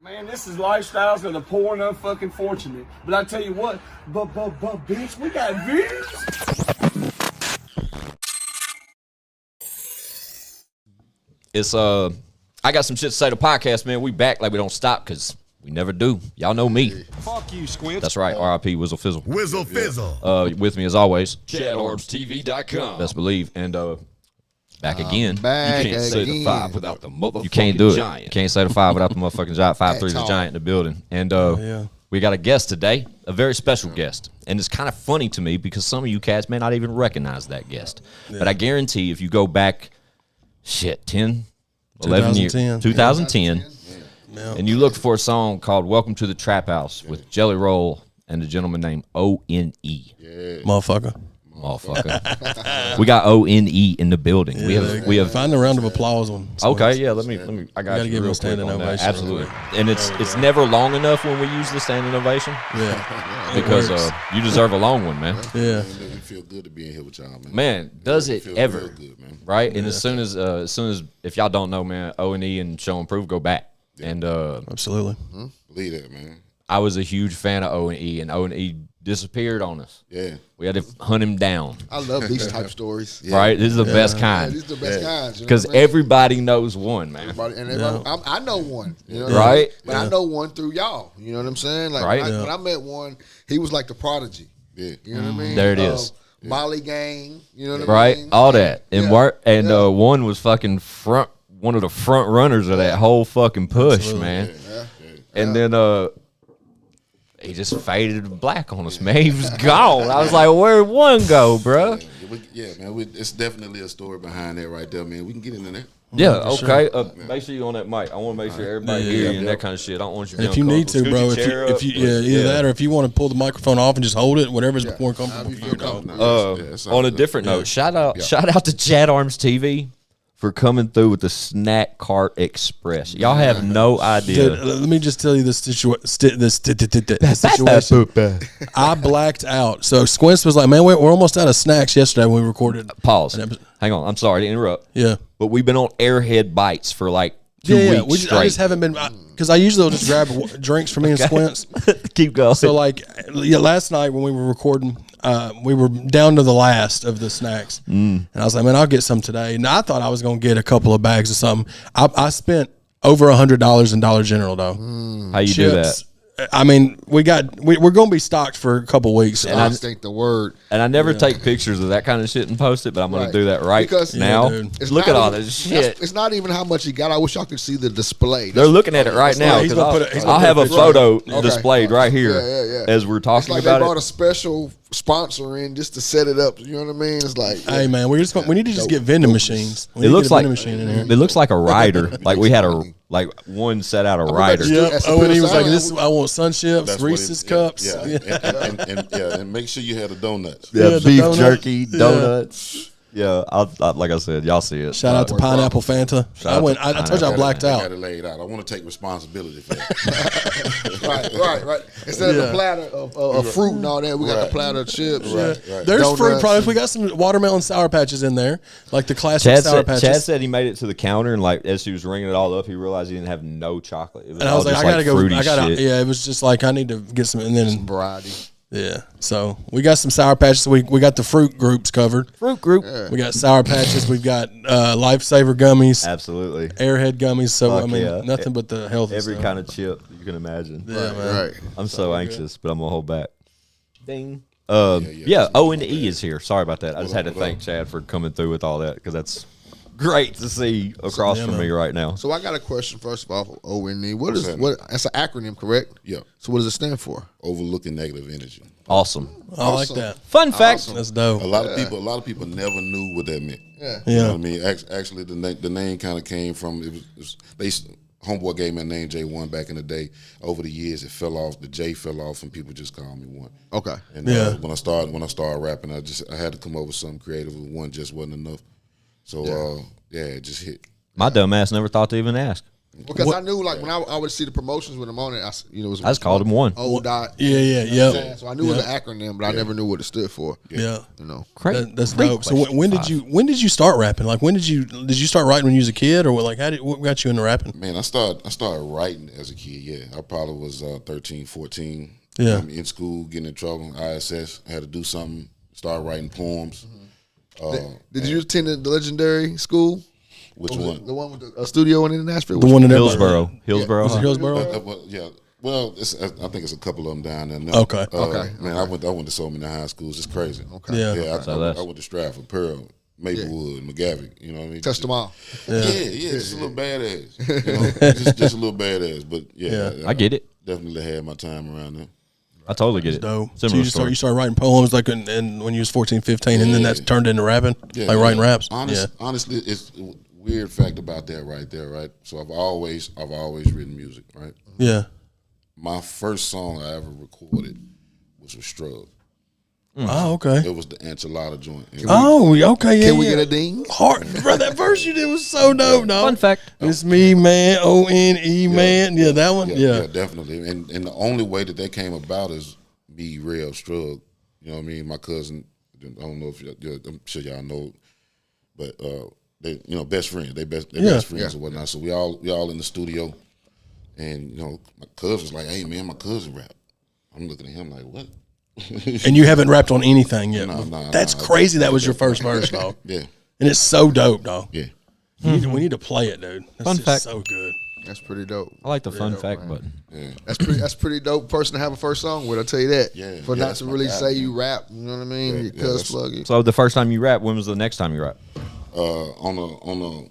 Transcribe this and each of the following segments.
Man, this is lifestyles of the poor and unfucking fortunate. But I tell you what, bitch, we got views. It's I got some shit to say to the podcast, man. We back like we don't stop because we never do. Y'all know me. Fuck you, Squint. That's right. R.I.P. Whizzle Fizzle. Whizzle Fizzle. With me as always, ChadArmesTV.com. best believe, and back again. Back you can't again. say The five without the motherfucking You can't do it. giant. You can't say the five without the motherfucking giant. 5'3" is a giant in the building. And we got a guest today, a very special guest. And it's kind of funny to me because some of you cats may not even recognize that guest. But I guarantee if you go back, 10, 11 years, 2010, and you look for a song called Welcome to the Traphouse with Jelly Roll and a gentleman named O.N.E. Motherfucker. We got O.N.E. in the building. Yeah, we have find a round of applause on. Okay, yeah. Let me. I got gotta you give him real a standing quick on that. ovation. Absolutely, and it's never long enough when we use the standing ovation. Yeah, because you deserve a long one, man. Yeah, It feel good to be in here with y'all, man. Man, does it feel ever? real good, man. Right? And as soon as if y'all don't know, man, O.N.E. and Show and Prove go back, and absolutely. Believe that, man. I was a huge fan of O.N.E. and O.N.E. disappeared on us. Yeah. We had to hunt him down. I love these type stories. Right? This is the best kind. These are the best kinds. Because everybody knows one, man. I know one. You know what Right? I mean? But I know one through y'all. You know what I'm saying? Like Right. when I met one, he was like the prodigy. Yeah. You know what I mean? There it is. Molly Gang. You know what Right? I mean? All that. And Yeah. one was fucking one of the front runners of that whole fucking push, man. And then he just faded to black on us, man. He was gone. I was like, where'd one go, bro? Yeah, man. It's definitely a story behind that right there, man. We can get into that. Yeah, okay. Make sure you're on that mic. I want to make sure everybody hear you and that kind of shit. I don't want you to be If you need to, uncomfortable. bro. Scoot your chair If you either that or if you want to pull the microphone off and just hold it, whatever's more comfortable for you, dog. On a different note, shout out to ChadArmesTV for coming through with the Snack Cart Express. Y'all have no idea. Dude, let me just tell you this situation. I blacked out. So Squints was like, man, we're almost out of snacks yesterday when we recorded. Pause. Hang on. I'm sorry to interrupt. Yeah. But we've been on Airhead Bites for like 2 weeks straight. I just haven't been, because I usually will just grab drinks for me and Squints. Keep going. So like, last night when we were recording, we were down to the last of the snacks. And I was like, man, I'll get some today. And I thought I was going to get a couple of bags of something. I spent over $100 in Dollar General, though. How you do that? I mean, we're going to be stocked for a couple weeks. And I think the word. And I never take pictures of that kind of shit and post it, but I'm going to do that Because- now. It's Look not at all even- this shit. It's not even how much he got. I wish y'all could see the display. They're looking at it right now he's because gonna put I'll have a photo Okay. displayed right here as we're It's talking like they about brought it. a special sponsor in just to set it up. You know what I mean? It's like, Hey man, we need to just get vending machines. We It need to looks get a like vending machine in here. it looks like a rider. Like we had one set out a rider. Yeah. Yep. That's Oh, and he was like, sign. "This I want Sun Chips, That's what Reese's it- cups." Yeah. And make sure you have the donuts. Yeah, the beef donut. jerky, donuts. Yeah, like I said, y'all see it. Shout out to Pineapple Fanta. I told you I blacked I got out. it laid out. I want to take responsibility for that. right. Instead of the platter of fruit and all that, we got the platter of chips. Right. There's fruit Donuts products. and- We got some watermelon Sour Patches in there, like the classic Sour Patches. Chad said he made it to the counter and like as he was ringing it all up, he realized he didn't have no chocolate. It was And I all was like, just I gotta go. fruity I gotta. shit. Yeah, it was just like I need to get some, and then Variety. yeah. So we got some Sour Patches. We got the fruit groups covered. Fruit group. We got Sour Patches. We've got Lifesaver gummies, Absolutely. Airhead gummies. So Fuck I mean, yeah. nothing but the healthy Every stuff. kind of chip you can imagine. Yeah, man. Right. I'm so anxious, but I'm gonna hold back. Ding. O.N.E. is here. Sorry about that. I just had to thank Chad for coming through with all that because that's great to see across from me right now. So I got a question first of all. O.N.E. What is that? what? That's an acronym, correct? Yeah. So what does it stand for? Overlooking negative energy. Awesome. I like that. Fun fact. That's dope. A lot of people never knew what that meant. Yeah. You know what I mean? Actually, the name kind of came from homeboy gave me a name J1 back in the day. Over the years, it fell off. The J fell off, and people just called me One. Okay. And when I started rapping, I had to come up with something creative. One just wasn't enough. So it just hit. My dumb ass never thought to even ask. Because I knew, like, when I would see the promotions with him on it, it was. I just called him one. O.N.E. Yeah. So I knew it was an acronym, but I never knew what it stood for. Yeah. That's Great dope. So question. when did you start rapping? Like, when did you start writing when you was a kid, or what got you into rapping? Man, I started writing as a kid. Yeah, I probably was 13, 14. Yeah. In school, getting in trouble. ISS, I had to do something. Started writing poems. Did you attend the legendary school? Which one? The one with the studio in Nashville? The one in Hillsboro. Hillsboro. Was it Hillsboro? Yeah. Well, I think it's a couple of them down there now. Okay. Man, I went to so many high schools. It's crazy. Okay. Yeah. I went to Stratford, Pearl, Maplewood, McGavick. You know what I mean? Touched them all. Yeah, just a little badass. You know, just a little badass. But I get it. Definitely had my time around there. I totally get it. Dope. Similar So story. you started writing poems like and when you was 14, 15, and then that's turned into rapping, like writing raps. Honestly, it's a weird fact about that right there, right? So I've always written music, right? Yeah. My first song I ever recorded was with Strug. Oh, okay. It was the Enchilada joint. Okay. Yeah. Can we get a ding? Hard, bro. That verse you did was so dope, dog. Fun fact. It's me, man. O.N.E, man. Yeah, that one. Yeah, definitely. And the only way that came about is me, Real Strug. You know what I mean? My cousin. I don't know if I'm sure y'all know, but they best friends. They best friends or whatnot. So we all in the studio, and my cousin was like, "Hey man, my cousin rap." I'm looking at him like, "What?" And you haven't rapped on anything yet. That's nah, crazy. That was your first verse, dog. Yeah. And it's so dope, dog. Yeah. We need to play it, dude. That's Fun just fact. so good. That's pretty dope. I like the fun fact button. Yeah. That's pretty dope person to have a first song with. I'll tell you that. Yeah, For yeah, not that's to my really guy, say man. you rap. You know what I mean? Yeah, Your yeah, cuz plug. So the first time you rap, when was the next time you rap? On a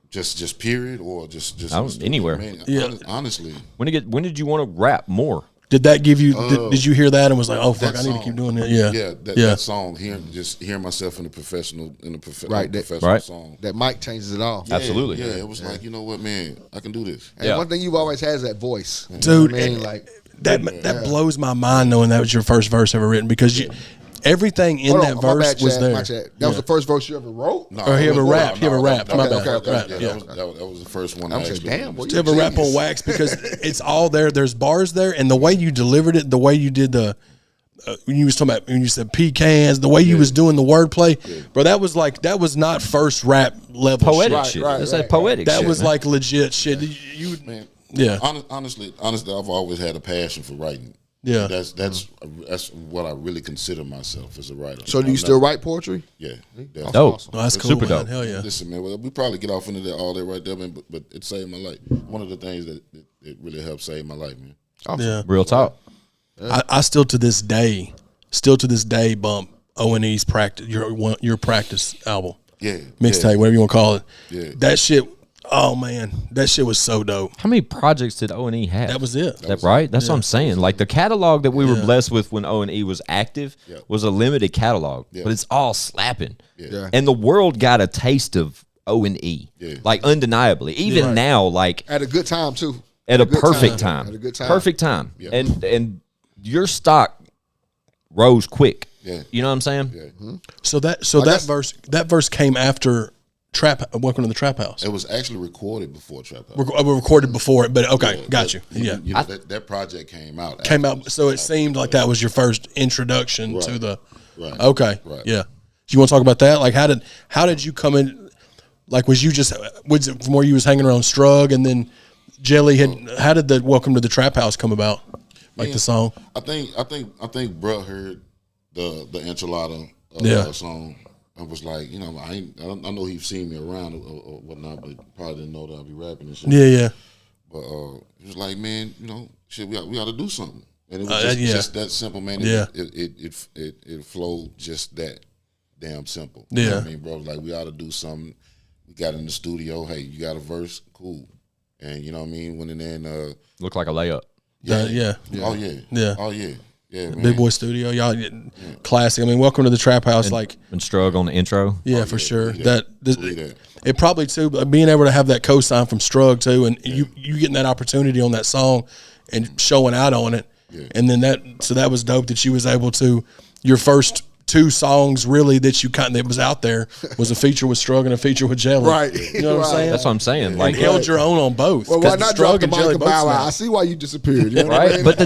just period or just Anywhere. Man, Yeah. honestly, When did you want to rap more? Did that give you? Did you hear that and was like, oh fuck, that I need to song. keep doing that? Yeah. That song, hearing myself in a professional song. That mic changes it all. Absolutely. Yeah, it was like, you know what, man, I can do this. And one thing you've always had is that voice. You know Dude, what I mean? Like, that blows my mind knowing that was your first verse ever written because everything in that verse was there. That was the first verse you ever wrote? No, Or he ever rapped. He ever rapped. My bad. Okay. Yeah. That was the first one. I was like, damn, boy, To have a rap on wax because it's all there. There's bars there, and the way you delivered it, the way you did the when you was talking about when you said pecans, the way you was doing the wordplay, bro. That was not first rap level Poetic shit. shit. That's like poetic That shit. was man. like legit shit. Man, Yeah. Honestly, I've always had a passion for writing. Yeah. That's what I really consider myself as a writer. So do you still write poetry? Yeah. Dope. Oh, that's cool. Super man. dope. Hell yeah. Listen, man, we probably get off into that all that right there, man. But it saved my life. One of the things that it really helped save my life, man. Yeah. Real talk. I still to this day bump O.N.E's practice your practice album. Yeah. Mixtape, whatever you want to call it. Yeah. That shit. Oh man, that shit was so dope. How many projects did O&E have? That was it. That right? That's what I'm saying. Like the catalog that we were blessed with when O&E was active was a limited catalog, but it's all slapping. Yeah. And the world got a taste of O&E, like undeniably. Even now, like At a good time, too. at a perfect time. At a good time. Perfect time. And your stock rose quick. Yeah. You know what I'm saying? Yeah. So that verse came after Welcome to the Trap House. It was actually recorded before Trap House. We recorded before it, but okay, got you. Yeah, You know, that project came out. came out. So it seemed like that was your first introduction to the. Right. Okay. Right. Yeah. Do you want to talk about that? Like, how did you come in? Like, was it from where you was hanging around Strug and then Jelly had? How did the Welcome to the Trap House come about? Like the song. I think bro heard the Enchilada song. I was like, you know, I know he's seen me around or whatnot, but probably didn't know that I'd be rapping and shit. Yeah. But he was like, man, you know, shit, we got to do something, and it was just that simple, man. It flowed just that damn simple. You know what I mean, bro, like we ought to do something. We got in the studio. Hey, you got a verse? Cool. And you know what I mean. Went in there and Looked like a layup. Yeah. Oh yeah. Yeah. Oh yeah. Yeah, man. Big Boy Studio, y'all classic. I mean, Welcome to the Trap House, And Strug on the intro. Yeah, for sure. Yeah. It probably too, being able to have that co-sign from Strug too, and you getting that opportunity on that song and showing out on it, and then that was dope that you was able to your first 2 songs really that was out there was a feature with Strug and a feature with Jelly. Right. You know what I'm saying? That's what I'm saying. Like, and held your own on both. Well, why not drop Strug the and Jelly mic both about snapped. I see why you disappeared. You know what I right? mean? But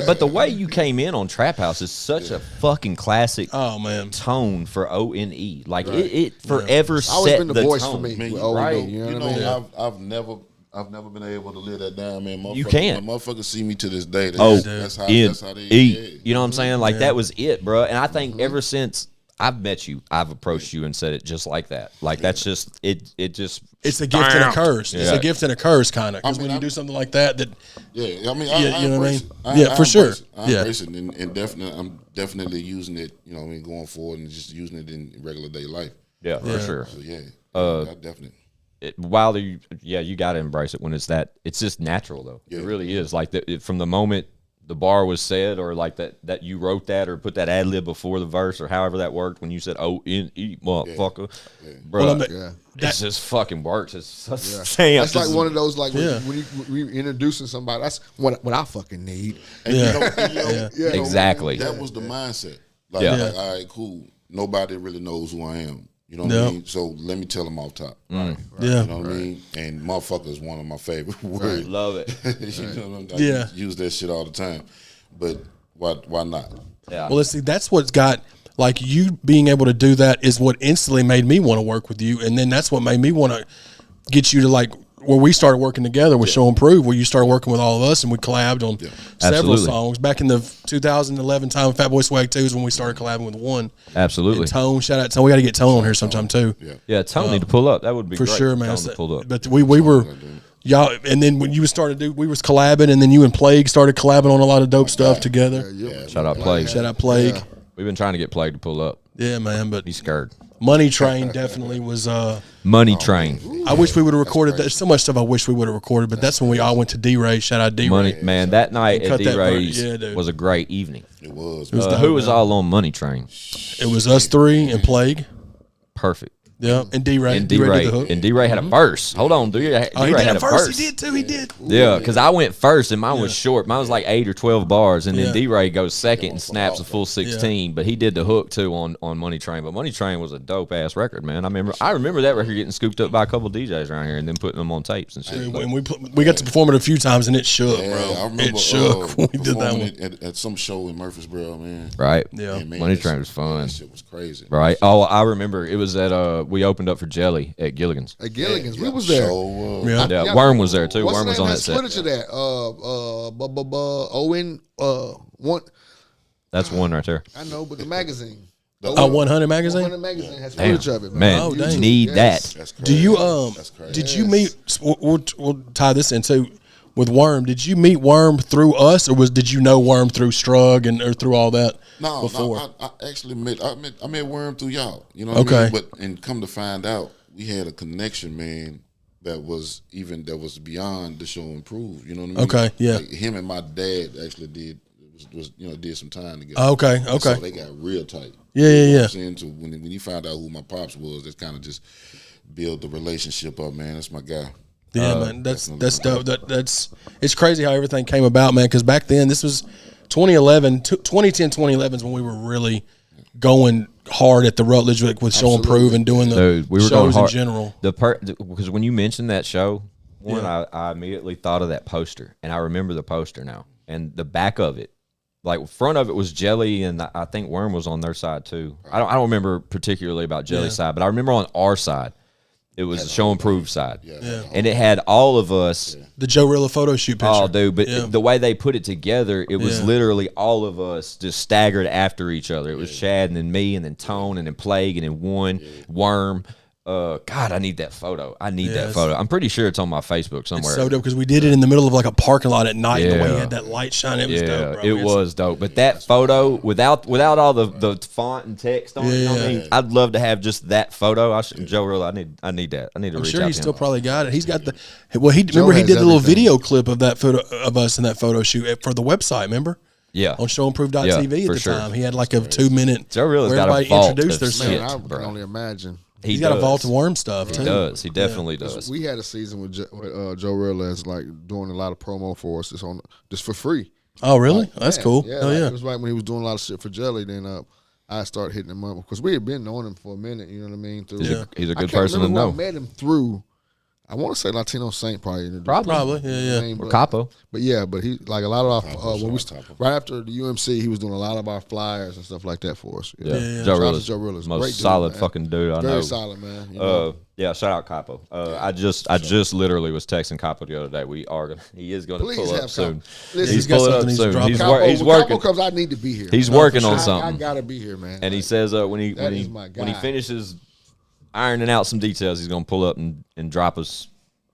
but the way you came in on Trap House is such a fucking classic tone for O.N.E. Like it forever It's always set been the voice tone. for me. Man, with you- O.N.E., right. You know what I mean? I've never been able to live that down, man. You can't. Motherfuckers see me to this day. That's how they yeah. You know what I'm saying? Like that was it, bro. And I think ever since I've met you, I've approached you and said it just like that. Like that's just it. It just it's a gift and a curse. Yeah. It's a gift and a curse, kind of. Because I mean, when you do something like that, yeah. I mean, you know what I mean? I For sure. I embrace it, and definitely, I'm definitely using it. You know, what I mean, going forward and just using it in regular day life. Yeah, for sure. So yeah, I definitely. You got to embrace it when it's that. It's just natural though. Yeah. It really is. Like from the moment the bar was said, or like that you wrote that or put that ad lib before the verse, or however that worked when you said O.N.E. motherfucker, bro. It just fucking works. It's such stamp. That's like one of those when you introducing somebody. That's what I fucking need. And you know, exactly. That was the mindset. Like, all right, cool. Nobody really knows who I am. You know what I mean? So let me tell them off top. Right. Yeah. You know what I mean? And motherfucker is one of my favorite words. Love it. You know what I mean? I use that shit all the time. But why not? Yeah. Well, let's see. That's what's got, like, you being able to do that is what instantly made me want to work with you. And then that's what made me want to get you to, like, where we started working together with Show and Prove, where you started working with all of us and we collabed on several songs. Back in the 2011 time, Fatboy Swag 2 is when we started collabing with One. Absolutely. And Tone, shout out Tone. We got to get Tone on here sometime too. Yeah, Tone need to pull up. That would be for great sure, man. Tone to pull up. But we were, y'all, and then when you started to do, we was collabing, and then you and Plague started collabing on a lot of dope stuff together. Shout out Plague. Shout out Plague. Yeah. We've been trying to get Plague to pull up. Yeah, man, but he's scared. Money Train definitely was Money Train. I wish we would have recorded that. There's so much stuff I wish we would have recorded, but that's when we all went to D-Ray. Shout out D-Ray. Money, man, that night at D-Ray's was a great evening. It was. Who was all on Money Train? It was us three and Plague. Perfect. Yeah, and D-Ray. And D-Ray had a verse. Hold on, D-Ray had a verse. He did too. He did. Yeah, because I went first and mine was short. Mine was like 8 or 12 bars, and then D-Ray goes second and snaps a full 16. But he did the hook too on Money Train. But Money Train was a dope ass record, man. I remember that record getting scooped up by a couple of DJs around here and then putting them on tapes and shit. And we got to perform it a few times and it shook, bro. I remember, it shook when we did that one at some show in Murfreesboro, man. Right. Yeah. And, man, Money Train was fun. That shit was crazy. Right. Oh, I remember it was at we opened up for Jelly at Gilligan's. At Gilligan's, we was there. Yeah, Worm was there too. Worm was on that set. Footage of that. O.N. One. That's one right there. I know, but the magazine. ONEhunnid magazine. ONEhunnid magazine has footage of it, man. Oh, dang. You need that. That's crazy. Do you That's crazy. Did you meet? We'll tie this in too. With Worm, did you meet Worm through us, or did you know Worm through Strug or through all that? No, before? I actually met Worm through y'all. You know what I mean? But and come to find out, we had a connection, man, that was beyond the Show and Prove. You know what I mean? Okay, yeah. Like him and my dad actually did some time together. Okay. So they got real tight. Yeah. You know what I'm saying? So when you found out who my pops was, that's kind of just build the relationship up, man. That's my guy. Yeah, man, that's dope. It's crazy how everything came about, man. Because back then, this was 2010, 2011 is when we were really going hard at the Rutledge with Show and Prove and doing the we were shows going hard. in general. Because when you mentioned that show, I immediately thought of that poster, and I remember the poster now. And the back of it, like front of it was Jelly, and I think Worm was on their side too. I don't remember particularly about Jelly's side, but I remember on our side. It was the Show and Prove side. And it had all of us. The Joe Rilla photo shoot picture. Oh, dude. But the way they put it together, it was literally all of us just staggered after each other. It was Chad and then me and then Tone and then Plague and then One, Worm. God, I need that photo. That photo. I'm pretty sure it's on my Facebook somewhere. It's so dope because we did it in the middle of like a parking lot at night. And the way he had that light shine, it was dope, bro. It was dope. But that photo, without all the font and text on it, you know what I mean? I'd love to have just that photo. Joe Rilla, I need that. I need to reach out to him. I'm sure he still probably got it. He's got the. Well, he did the little video clip of that photo of us in that photo shoot for the website. Remember? Yeah. On showandprove.tv at the time. He had like a 2-minute. Joe Rilla's got a vault introduced of shit, I bro. can only imagine. He's got a vault of Worm stuff too. He does. He definitely does. We had a season with Joe Rilla as like doing a lot of promo for us just for free. Oh, really? That's cool. Yeah, Oh, yeah. It was right when he was doing a lot of shit for Jelly. Then I started hitting him up because we had been knowing him for a minute. You know what I mean? Through, He's a good person to know. I met him through. I want to say Latino Saint probably. Probably. Yeah. Or Capo. But yeah, but he like a lot of our right after the UMC, he was doing a lot of our flyers and stuff like that for us. Yeah. Joe Realis, most great solid dude, fucking dude I know. Very solid, man. You know? Yeah, shout out Capo. I just literally was texting Capo the other day. He is going to pull up soon. He's pulling up soon. He's working. Capo comes, I need to be here. He's working on something. I gotta be here, man. And he says when he finishes ironing out some details, he's going to pull up and drop us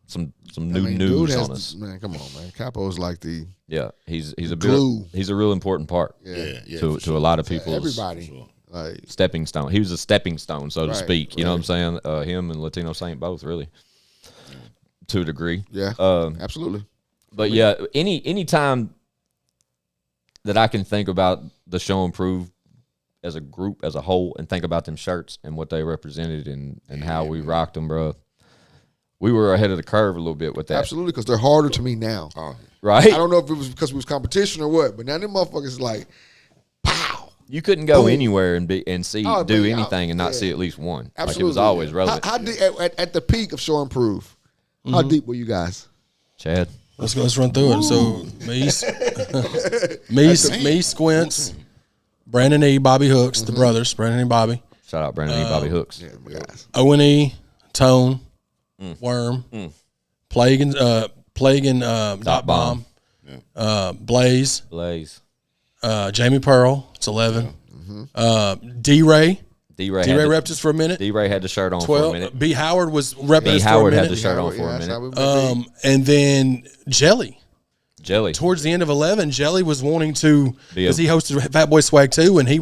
some new news on us. Man, come on, man. Capo is like the he's a glue. He's a real important part. To a lot of people. Everybody. Like stepping stone. He was a stepping stone, so to speak. You know what I'm saying? Him and Latino Saint both really, to a degree. Yeah, absolutely. But yeah, any time that I can think about the Show Improve as a group, as a whole, and think about them shirts and what they represented and how we rocked them, bro. We were ahead of the curve a little bit with that. Absolutely, because they're harder to me now. Right? I don't know if it was because we was competition or what, but now them motherfuckers like, pow. You couldn't go anywhere and do anything and not see at least one. Absolutely. Like it was always relevant. How deep, at the peak of Show Improve, how deep were you guys? Chad. Let's run through it. So me, Squints, Brandon E, Bobby Hooks, the brothers, Brandon and Bobby. Shout out Brandon E, Bobby Hooks. Yeah, guys. O.N.E, Tone, Worm, Plague and Dot Bomb, Blaze, Jamie Pearl, it's 11. D-Ray. D-Ray repped us for a minute. D-Ray had the shirt on 12. for a minute. B. Howard was repping us for a minute. Howard had the shirt on for a minute. And then Jelly. Jelly. Towards the end of 11, Jelly was wanting to, because he hosted Fat Boy Swag 2, and he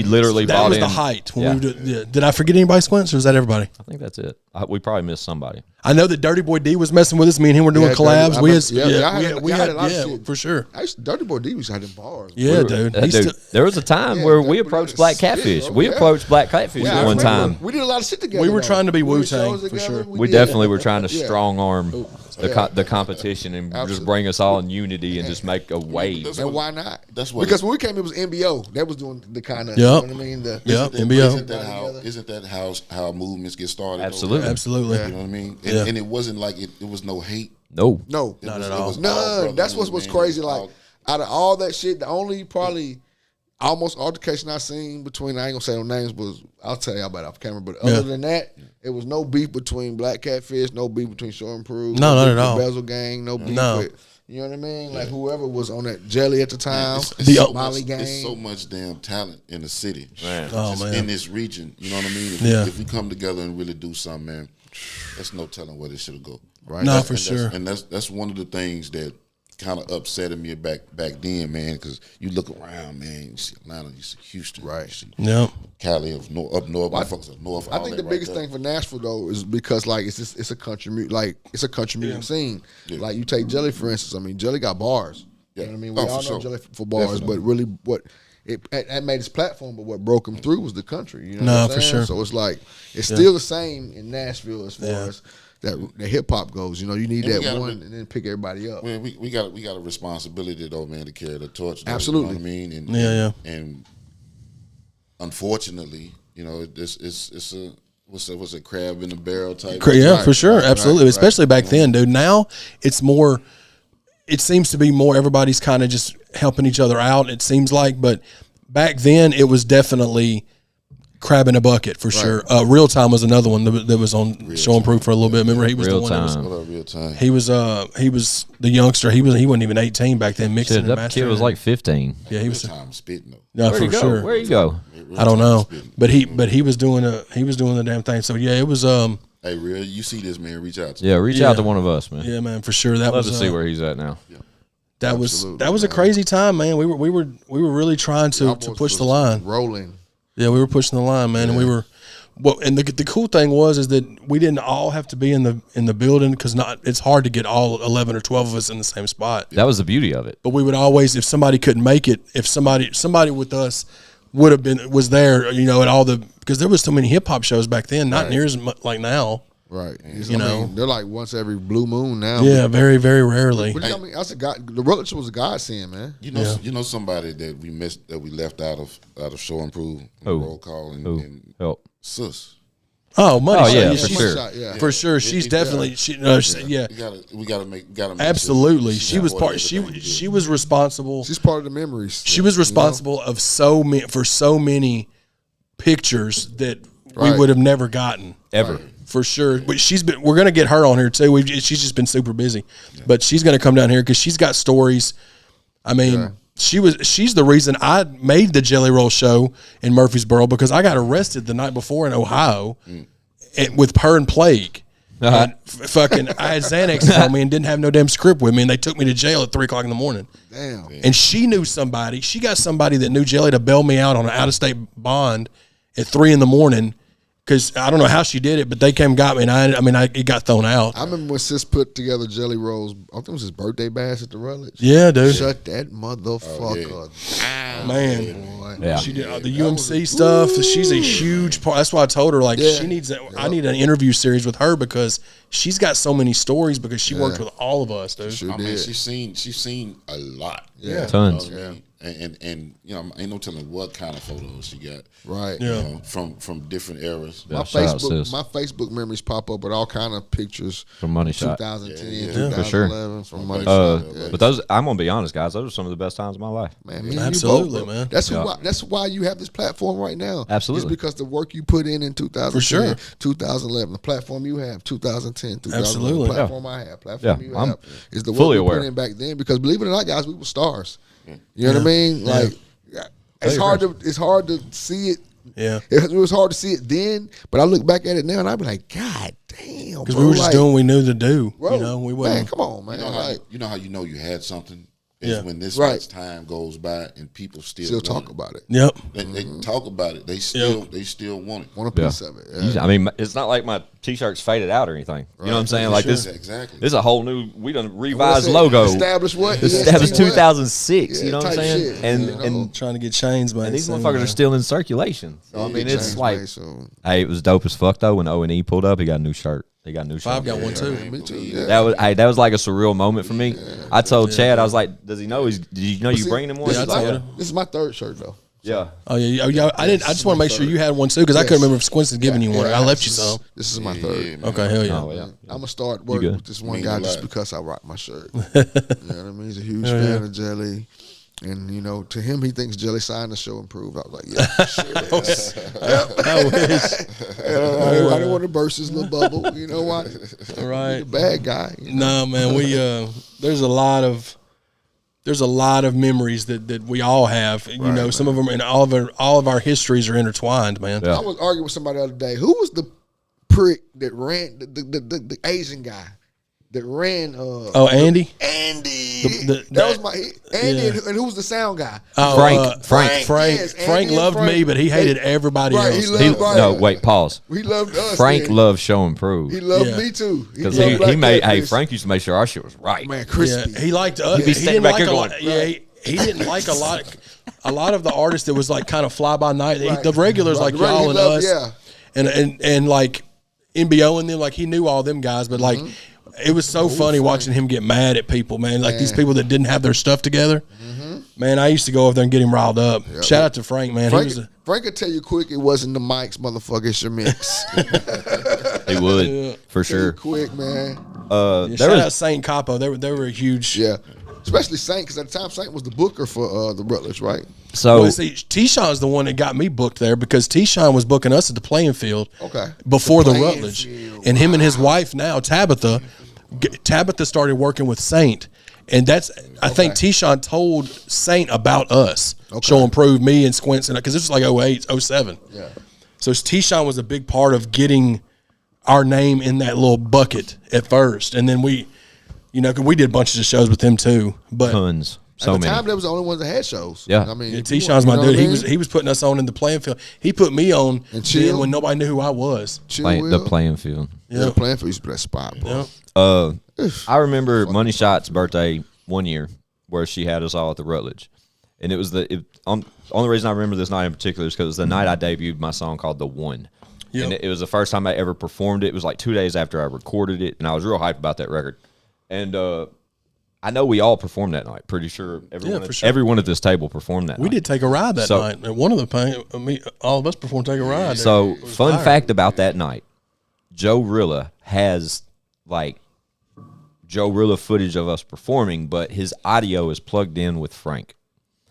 literally bought in. That was the height. When did I forget anybody, Squints, or was that everybody? I think that's it. We probably missed somebody. I know that Dirty Boy D was messing with us. Me and him were doing collabs. We had a lot of shit. For sure. Dirty Boy D was had them bars. Yeah, dude. There was a time where we approached Black Catfish. We approached Black Catfish at one time. We did a lot of shit together. We were trying to be Wu-Tang, for sure. We definitely were trying to strong arm the competition and just bring us all in unity and just make a wave. And why not? Because when we came, it was MBO. That was doing the kind of, you know what I mean? MBO. Isn't that how movements get started? Absolutely. Absolutely. You know what I mean? And it wasn't like it was no hate. No. Not at all. None. That's what's crazy. Like, out of all that shit, the only probably almost altercation I seen between, I ain't gonna say no names, but I'll tell you about it off camera. But other than that, it was no beef between Black Catfish, no beef between Show Improve. No, not at all. Bezel Gang, no beef with, you know what I mean? Like whoever was on that Jelly at the time, Molly Gang. There's so much damn talent in the city. Man. In this region. You know what I mean? If we come together and really do something, man, there's no telling where this should go. Right? No, for sure. And that's one of the things that kind of upsetted me back then, man, because you look around, man, you see Atlanta, you see Houston, right? Cali, up north, motherfuckers up north. I think the biggest thing for Nashville though is because like it's a country music scene. Yeah. Like you take Jelly for instance. I mean, Jelly got bars. You know what I mean? We all know Jelly for bars, but really what it made his platform. But what broke him through was the country. You know what I'm saying? For sure. So it's like it's still the same in Nashville as far as that hip hop goes. You know, you need that one and then pick everybody up. Well, we got a responsibility though, man, to carry the torch. Though, absolutely. You know what I mean? And unfortunately, you know, it's a what's a crab in a barrel type. Yeah, for sure, absolutely. Especially back then, dude. Now it's more. It seems to be more. Everybody's kind of just helping each other out. It seems like, but back then it was definitely crab in a bucket for sure. Real Time was another one that was on Show Improve for a little bit. Remember, he was the one that was Real Time. He was the youngster. He wasn't even 18 back then. Mixing and that mastering. kid was like 15. Yeah, he was. Real Time spitting though. No, for sure. Where you go? I don't know, but he was doing the damn thing. So yeah, it was. Hey, real, you see this, man? Reach out to me. Reach out to one of us, man. Yeah, man, for sure. That Love was to see where he's at now. Yeah. That was a crazy time, man. We were really trying to push the line. Rolling. Yeah, we were pushing the line, man, and we were. Well, and the cool thing is that we didn't all have to be in the building because it's hard to get all 11 or 12 of us in the same spot. That was the beauty of it. But we would always, if somebody couldn't make it, if somebody with us was there, you know, at all because there was so many hip hop shows back then, not near as much like now. Right. You know, they're like once every blue moon now. Yeah, very, very rarely. But I mean, that's a God. The Rutledge was a godsend, man. You know somebody that we missed, that we left out of Show and Prove roll call and Help. Sus. Oh, money shot. yeah, She's- for sure. Yeah. For sure, she's definitely yeah. We gotta make Absolutely, sure she was got part. everything we did. She was responsible. She's part of the memories. She was responsible of so many pictures that we Right. would have never gotten Ever. for sure. But we're gonna get her on here too. She's just been super busy, but she's gonna come down here because she's got stories. I mean, she's the reason I made the Jelly Roll show in Murfreesboro, because I got arrested the night before in Ohio with her and plague. And fucking, I had Xanax on me and didn't have no damn script with me, and they took me to jail at 3:00 in the morning. Damn. And she knew somebody. She got somebody that knew Jelly to bail me out on an out-of-state bond at 3 in the morning, because I don't know how she did it, but they came and got me, and it got thrown out. I remember when Sis put together Jelly Rolls. I think it was his birthday bash at the Rutledge. Yeah, dude. Shut that motherfucker down, Man. boy. Yeah. She did the UMC stuff. She's a huge part. That's why I told her, like, she needs. I need an interview series with her, because she's got so many stories, because she worked with all of us, dude. Sure I mean, did. she's seen a lot. Yeah. Tons. You know what I mean? And you know, ain't no telling what kind of photos she got. Right. You know, from different eras. My shout out, sis. Facebook memories pop up with all kind of pictures From Money Shot. 2010, For sure. 2011 from Money Shot. Yeah. But those, I'm gonna be honest, guys, those are some of the best times of my life. Man, me and you Absolutely, both, bro. man. That's why you have this platform right now. Absolutely. It's because the work you put in 2010, For sure. 2011, the platform you have, 2010, 2011, Absolutely. the platform I have, platform Yeah, you I'm have, is the fully work we aware. put in back then. Because believe it or not, guys, we were stars. You know what I mean? Like, it's hard to see it. Yeah. It was hard to see it then, but I look back at it now and I'd be like, God damn, Because we were just doing what we knew to do. bro, You know, we man, wouldn't. come on, man. You know how you know you had something is Yeah. when this Right. much time goes by and people still Still want talk it. about it. Yep. They talk about it. They still want it. Want a piece of it. Yeah. I mean, it's not like my T-shirt's faded out or anything. You know what I'm saying? Like this, Exactly. this is a whole new. We done What's revised it? logo. Established what? That was EST what? 2006. You know what I'm type saying? shit, And you know? and Trying to get chains, man. and these soon, motherfuckers man. are still in circulation. So I mean, it's James like, Mason. hey, it was dope as fuck though. When O.N.E pulled up, he got a new shirt. They got a new shirt. Five got one too. Me too. Yeah. That was like a surreal moment for me. I told Chad, I was like, "Does he know? Did you know you See, bringing him one?" This, Yeah, He's I like, told yeah. him. this is my third shirt though. Yeah. Oh yeah. I didn't. I just want to make sure you had one too, because I couldn't remember if Squincy giving you one. I left you some. This is my third. Okay, hell yeah. Oh yeah. I'm gonna start work good. with this one Mean guy a just lot. because I rock my shirt. You know what I mean? He's a huge fan of Jelly. And, you know, to him, he thinks Jelly signed the show improved. I was like, yeah, shit. I wish. I didn't want to burst his little bubble. You know why? Right. He's a bad guy. You know? No, man. There's a lot of memories that we all have. You know, some of them, and all of our histories are intertwined, man. Yeah. I was arguing with somebody the other day. Who was the prick that ran, the Asian guy that ran? Andy. Andy. The- that was my Andy, yeah. and who was the sound guy? Oh, Frank. Yes, Frank Andy and loved Frank. me, but he hated everybody Right, he else. loved- right. No, wait, pause. He loved us. Frank then. loved Show and Prove. He loved Yeah. me too. Because loved he Black made, hey, Catfish. Frank used to make sure our shit was right. Man, Yeah, crispy. he liked us. He'd be He standing didn't back like here a lot. going, Yeah, he didn't like a lot of the artists that was like kind of fly by night. Right. The regulars Right. like The regular y'all and loved- us, yeah. and like NBO and them, like he knew all them guys, but like it was so funny watching him get mad at people, man. Like these people that didn't have their stuff together. Man, I used to go over there and get him riled up. Shout out to Frank, man. Frank could tell you quick it wasn't the mics, motherfucker. It's your mix. He would, for sure. Quick, man. Shout out Saint Capo. They were a huge. Yeah. Especially Saint, because at the time Saint was the booker for the Rutledge, right? So, Well, see, T-Shawn's the one that got me booked there, because T-Shawn was booking us at the playing field before the Playing Rutledge. field. And him and his wife now, Tabitha started working with Saint. And that's, I think T-Shawn told Saint about us. Show Improve, me and Squints, because this was like 08, 07. Yeah. So T-Shawn was a big part of getting our name in that little bucket at first. And then we, you know, 'cause we did bunches of shows with him too. But tons. So At the many. time, they was the only ones that had shows. Yeah. I mean, yeah, if you T-Shawn's want- my you know dude. what I mean? He was putting us on in the playing field. He put me on And Chill. then when nobody knew who I was. Chill the Will. playing field. Yeah, playing for used to be that spot, bro. I remember Money Shot's birthday one year where she had us all at the Rutledge. And it was only reason I remember this night in particular is because it was the night I debuted my song called The One. Yep. And it was the first time I ever performed it. It was like 2 days after I recorded it, and I was real hyped about that record. And I know we all performed that night. Pretty sure everyone at this table performed that night. We did Take a Ride that night. And one of all of us performed Take a Ride. So, fun fact about that night, Joe Rilla has, like, Joe Rilla footage of us performing, but his audio is plugged in with Frank.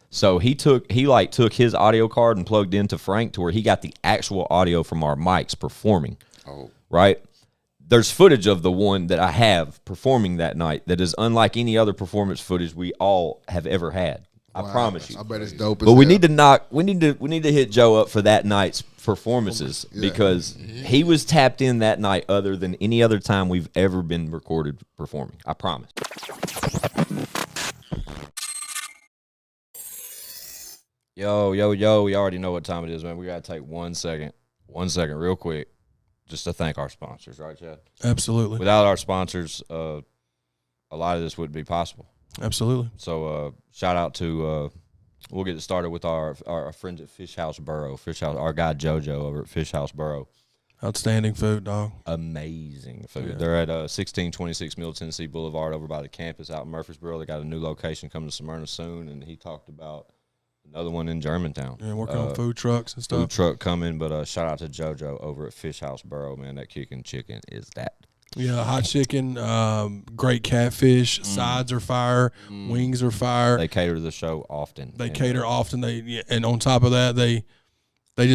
So he took his audio card and plugged into Frank to where he got the actual audio from our mics performing. Oh. Right? There's footage of the one that I have performing that night that is unlike any other performance footage we all have ever had. I promise you. I bet it's dope. But we need to hit Joe up for that night's performances because he was tapped in that night other than any other time we've ever been recorded performing. I promise. Yo, you already know what time it is, man. We got to take 1 second real quick just to thank our sponsors, right, Chad? Absolutely. Without our sponsors, a lot of this wouldn't be possible. Absolutely. So shout out to we'll get started with our friends at Fish House Burrow. Our guy JoJo over at Fish House Burrow. Outstanding food, dog. Amazing food. Yeah. They're at 1626 Middle Tennessee Boulevard over by the campus out in Murfreesboro. They got a new location coming to Smyrna soon, and he talked about another one in Germantown. Yeah, working on food trucks and stuff. Food truck coming, but shout out to JoJo over at Fish House Burrow, man. That kicking chicken is that. Yeah, hot chicken, great catfish, sides are fire, wings are fire. They cater to the show often. They cater often. And on top of that, they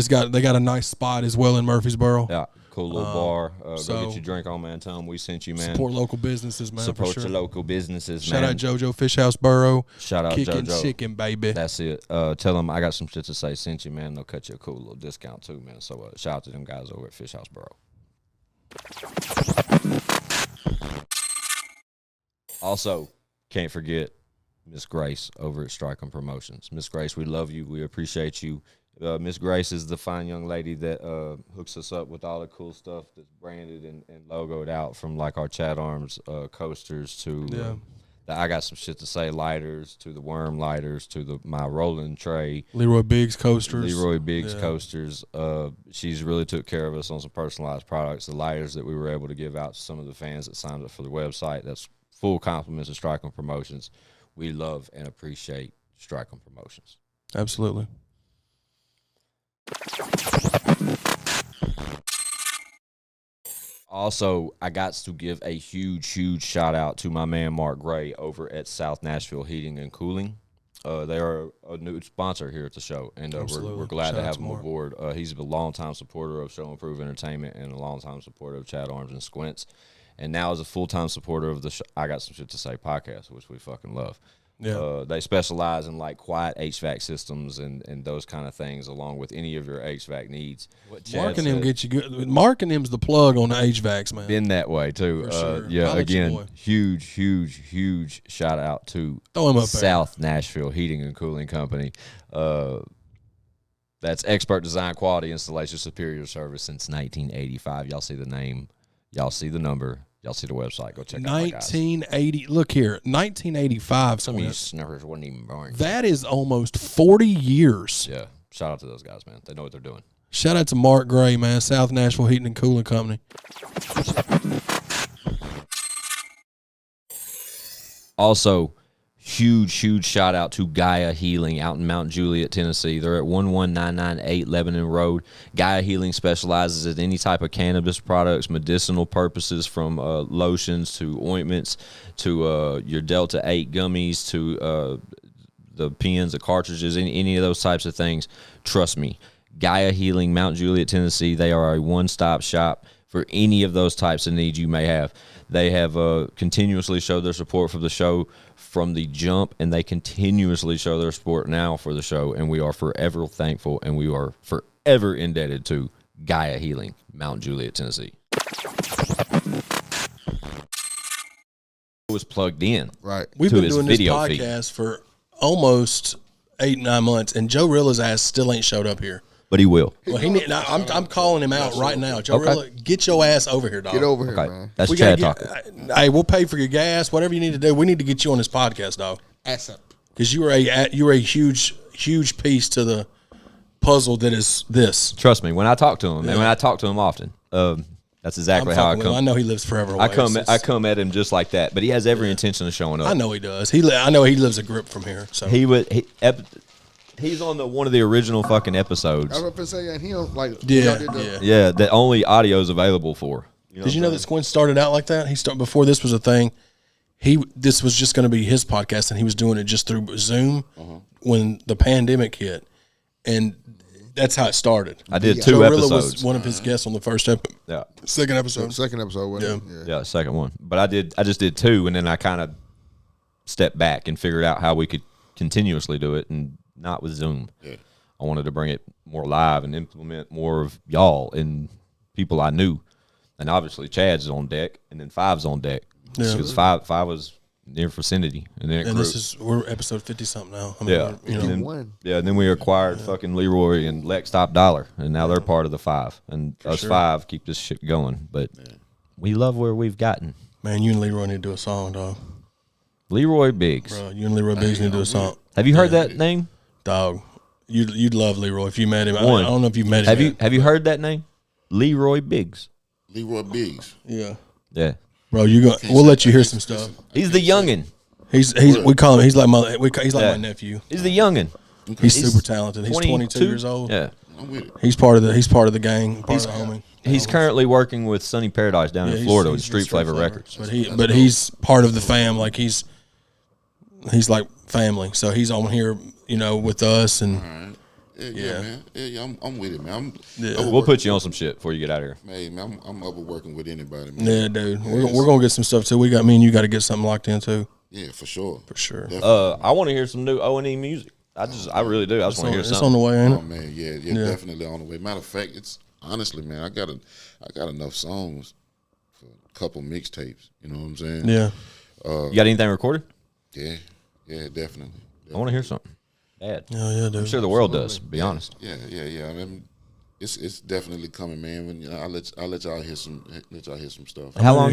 got a nice spot as well in Murfreesboro. Yeah, cool little bar. Go get your drink on, man. Tell them we sent you, man. Support local businesses, man. Support your local businesses, Shout man. out JoJo Fish House Burrow. Shout out Kicking JoJo. chicken, baby. That's it. Tell them I got some shit to say. Sent you, man. They'll cut you a cool little discount too, man. So shout out to them guys over at Fish House Burrow. Also, can't forget Miss Grace over at Strike 'em Promotions. Miss Grace, we love you. We appreciate you. Miss Grace is the fine young lady that hooks us up with all the cool stuff that's branded and logoed out, from like our Chad Arms coasters to the I Got Some Shit to Say lighters, to the Worm lighters, to my rolling tray. Leroy Biggs coasters. Coasters. She's really took care of us on some personalized products. The lighters that we were able to give out to some of the fans that signed up for the website, that's full compliments of Strike 'em Promotions. We love and appreciate Strike 'em Promotions. Absolutely. Also, I got to give a huge shout out to my man Mark Gray over at South Nashville Heating and Cooling. They are a new sponsor here at the show, and we're glad to have him aboard. He's a longtime supporter of Show Improve Entertainment and a longtime supporter of Chad Arms and Squints, and now is a full-time supporter of the I Got Some Shit to Say podcast, which we fucking love. Yeah. They specialize in like quiet HVAC systems and those kind of things, along with any of your HVAC needs. Mark and him get you good. Mark and him's the plug on the HVACs, man. Been that way too. For sure. Yeah. Again, huge shout out to South Nashville Heating and Cooling Company. That's expert design, quality installation, superior service since 1985. Y'all see the name. Y'all see the number. Y'all see the website. Go check it out. 1980. Look here, 1985. Some of you sniffers wasn't even born. That is almost 40 years. Yeah. Shout out to those guys, man. They know what they're doing. Shout out to Mark Gray, man. South Nashville Heating and Cooling Company. Also, huge shout out to Gaia Healing out in Mount Juliet, Tennessee. They're at 11998 Lebanon Road. Gaia Healing specializes in any type of cannabis products, medicinal purposes, from lotions to ointments to your Delta 8 gummies to the pens, the cartridges, any of those types of things. Trust me, Gaia Healing, Mount Juliet, Tennessee, they are a one-stop shop for any of those types of needs you may have. They have continuously showed their support for the show from the jump, and they continuously show their support now for the show, and we are forever thankful, and we are forever indebted to Gaia Healing, Mount Juliet, Tennessee. It was plugged in. Right. We've been doing this podcast for almost 8-9 months, and Joe Rilla's ass still ain't showed up here. But he will. Well, I'm calling him out right now. Joe Rilla, get your ass over here, dog. Get over here, man. That's Chad talking. Hey, we'll pay for your gas, whatever you need to do. We need to get you on this podcast, dog. Ass up. Because you were a huge piece to puzzle that is this. Trust me, when I talk to him, and when I talk to him often, that's exactly how I come. I know he lives forever away. I come at him just like that, but he has every intention of showing up. I know he does. I know he lives a grip from here. So he's on one of the original fucking episodes. I was gonna say, and he don't like yeah, that only audio is available for. Did you know that Squint started out like that? Before this was a thing. This was just going to be his podcast, and he was doing it just through Zoom when the pandemic hit, and that's how it started. I did 2 episodes. Was one of his guests on the second episode. Second episode, wasn't it? Yeah, second one. But I just did 2, and then I kind of stepped back and figured out how we could continuously do it, and not with Zoom. Yeah. I wanted to bring it more live and implement more of y'all and people I knew, and obviously Chad's on deck, and then 5's on deck. Because 5 was near vicinity, and then we're episode 50 something now. And then we acquired fucking Leroy and Lex Top Dollar, and now they're part of the 5, and us 5 keep this shit going. But we love where we've gotten. Man, you and Leroy need to do a song, dog. Leroy Biggs, bro. You and Leroy Biggs need to do a song. Have you heard that name, dog? You'd love Leroy if you met him. I don't know if you met him. Have you heard that name, Leroy Biggs? Leroy Biggs. Yeah. Bro, we'll let you hear some stuff. He's the youngin. We call him. He's like my nephew. He's the youngin. He's super talented. He's 22 years old. Yeah, I'm with it. He's part of the gang. Part of the homie. He's currently working with Sunny Paradise down in Florida with Street Flavor Records. But he's part of the fam. Like he's like family. So he's on here, with us and. Right. Yeah, man. Yeah, I'm with it, man. We'll put you on some shit before you get out of here. Hey, man, I'm up working with anybody, man. Yeah, dude. We're gonna get some stuff too. Me and you got to get something locked in too. Yeah, for sure. Definitely. I want to hear some new O.N.E music. I really do. I just want to hear something. It's on the way, ain't it? Oh man, yeah, definitely on the way. Matter of fact, it's honestly, man, I got enough songs for a couple mixtapes. You know what I'm saying? Yeah. You got anything recorded? Yeah, definitely. I want to hear something. Bad. Yeah, dude. I'm sure the world does. To be honest. Yeah. I mean, it's definitely coming, man. When I'll let y'all hear some stuff. How long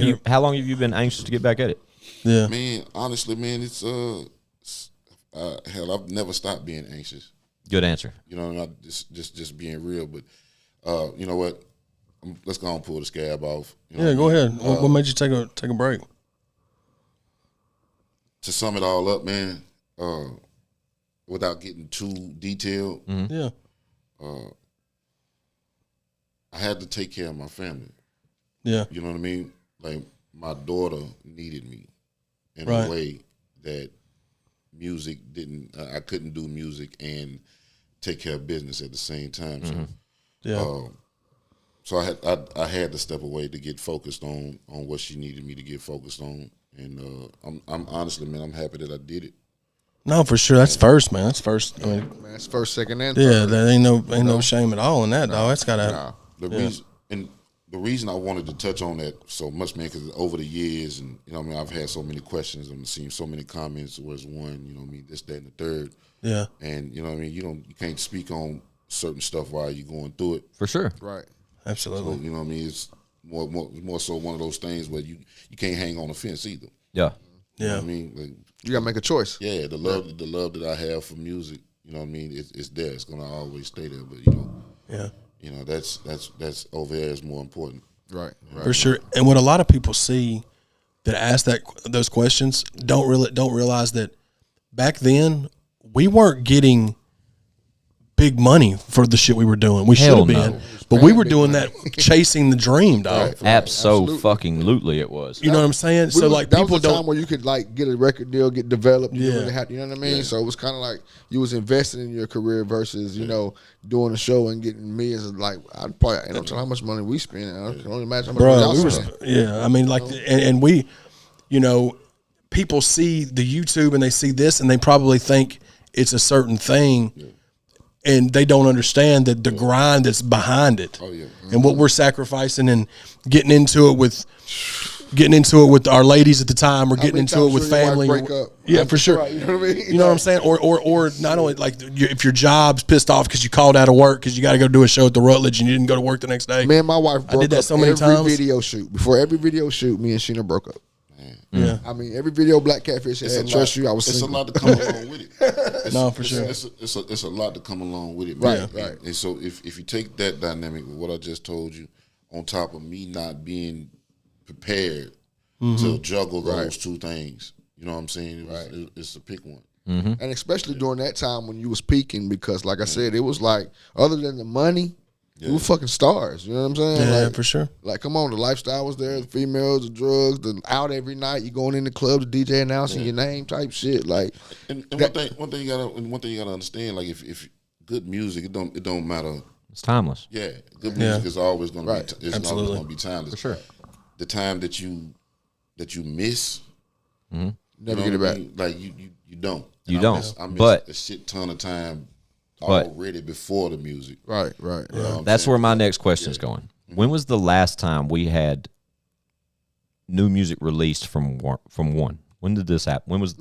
have you been anxious to get back at it? Yeah, man. Honestly, man, it's hell, I've never stopped being anxious. Good answer. Not just being real, but you know what? Let's go and pull the scab off. Go ahead. What made you take a break? To sum it all up, man. Without getting too detailed, Yeah. I had to take care of my family. Yeah. You know what I mean? Like my daughter needed me in Right. a way that music didn't. I couldn't do music and take care of business at the same time. So, so I had to step away to get focused on what she needed me to get focused on, and I'm honestly, man, I'm happy that I did it. No, for sure. That's first, man. That's first. I mean, that's first, second, and yeah. third. There ain't no shame at all in that, dog. That's gotta. The reason I wanted to touch on that so much, man, because over the years, and I've had so many questions and seen so many comments. Was one, this, that, and the third. Yeah. And you can't speak on certain stuff while you're going through it. For sure. Right. Absolutely. So, it's more so one of those things where you can't hang on the fence either. Yeah. Yeah. You know what I mean? Like, you gotta make a choice. Yeah, the love that I have for music, it's there. It's gonna always stay there. But yeah, that's over there is more important. Right. For sure. And what a lot of people see that ask those questions don't realize that back then we weren't getting big money for the shit we were doing. We should have been. No. But we were doing that chasing the dream, dog. Right. Absolutely it was. You know what I'm saying? So like that people was a don't time where you could like get a record deal, get developed. You Yeah. really had, you know what I mean? So it was kind of like you was investing in your career versus doing a show and getting millions. Of like I'd probably I don't know how much money we spent. I can only imagine how much money y'all spent. yeah. I mean, like, and we, people see the YouTube and they see this and they probably think it's a certain thing. Yeah. And they don't understand that the grind that's behind it, and what we're sacrificing and getting into it with our ladies at the time, or getting into it with family. Yeah, for sure. Right, you know what I mean? You know what I'm saying? Or not only like if your job's pissed off because you called out of work because you got to go do a show at the Rutledge and you didn't go to work the next day. Man, my wife broke did that up so many every times. video shoot. Before every video shoot, me and Sheena broke up. Yeah. I mean, every video Black Catfish had, Trust You, I was It's singing. a lot to come along with it. No, for sure. It's a lot to come along with it, man. Right. And so if you take that dynamic with what I just told you, on top of me not being prepared to juggle those two things, you know what I'm saying? It's a pick one. And especially during that time when you was peaking, because like I said, it was like, other than the money, we were fucking stars. You know what I'm saying? Yeah, like, for sure. Like, come on, the lifestyle was there, the females, the drugs, the out every night, you going in the clubs, DJ announcing your name type shit. Like, and one thing you gotta understand, like if good music, it don't matter. It's timeless. Yeah, good music is always gonna be always gonna be timeless. For sure. The time that you miss, Never get it back. Like you don't. You I don't. miss But a shit ton of time already before the music. Right. That's where my next question is going. When was the last time we had new music released from one? When did this happen? When was?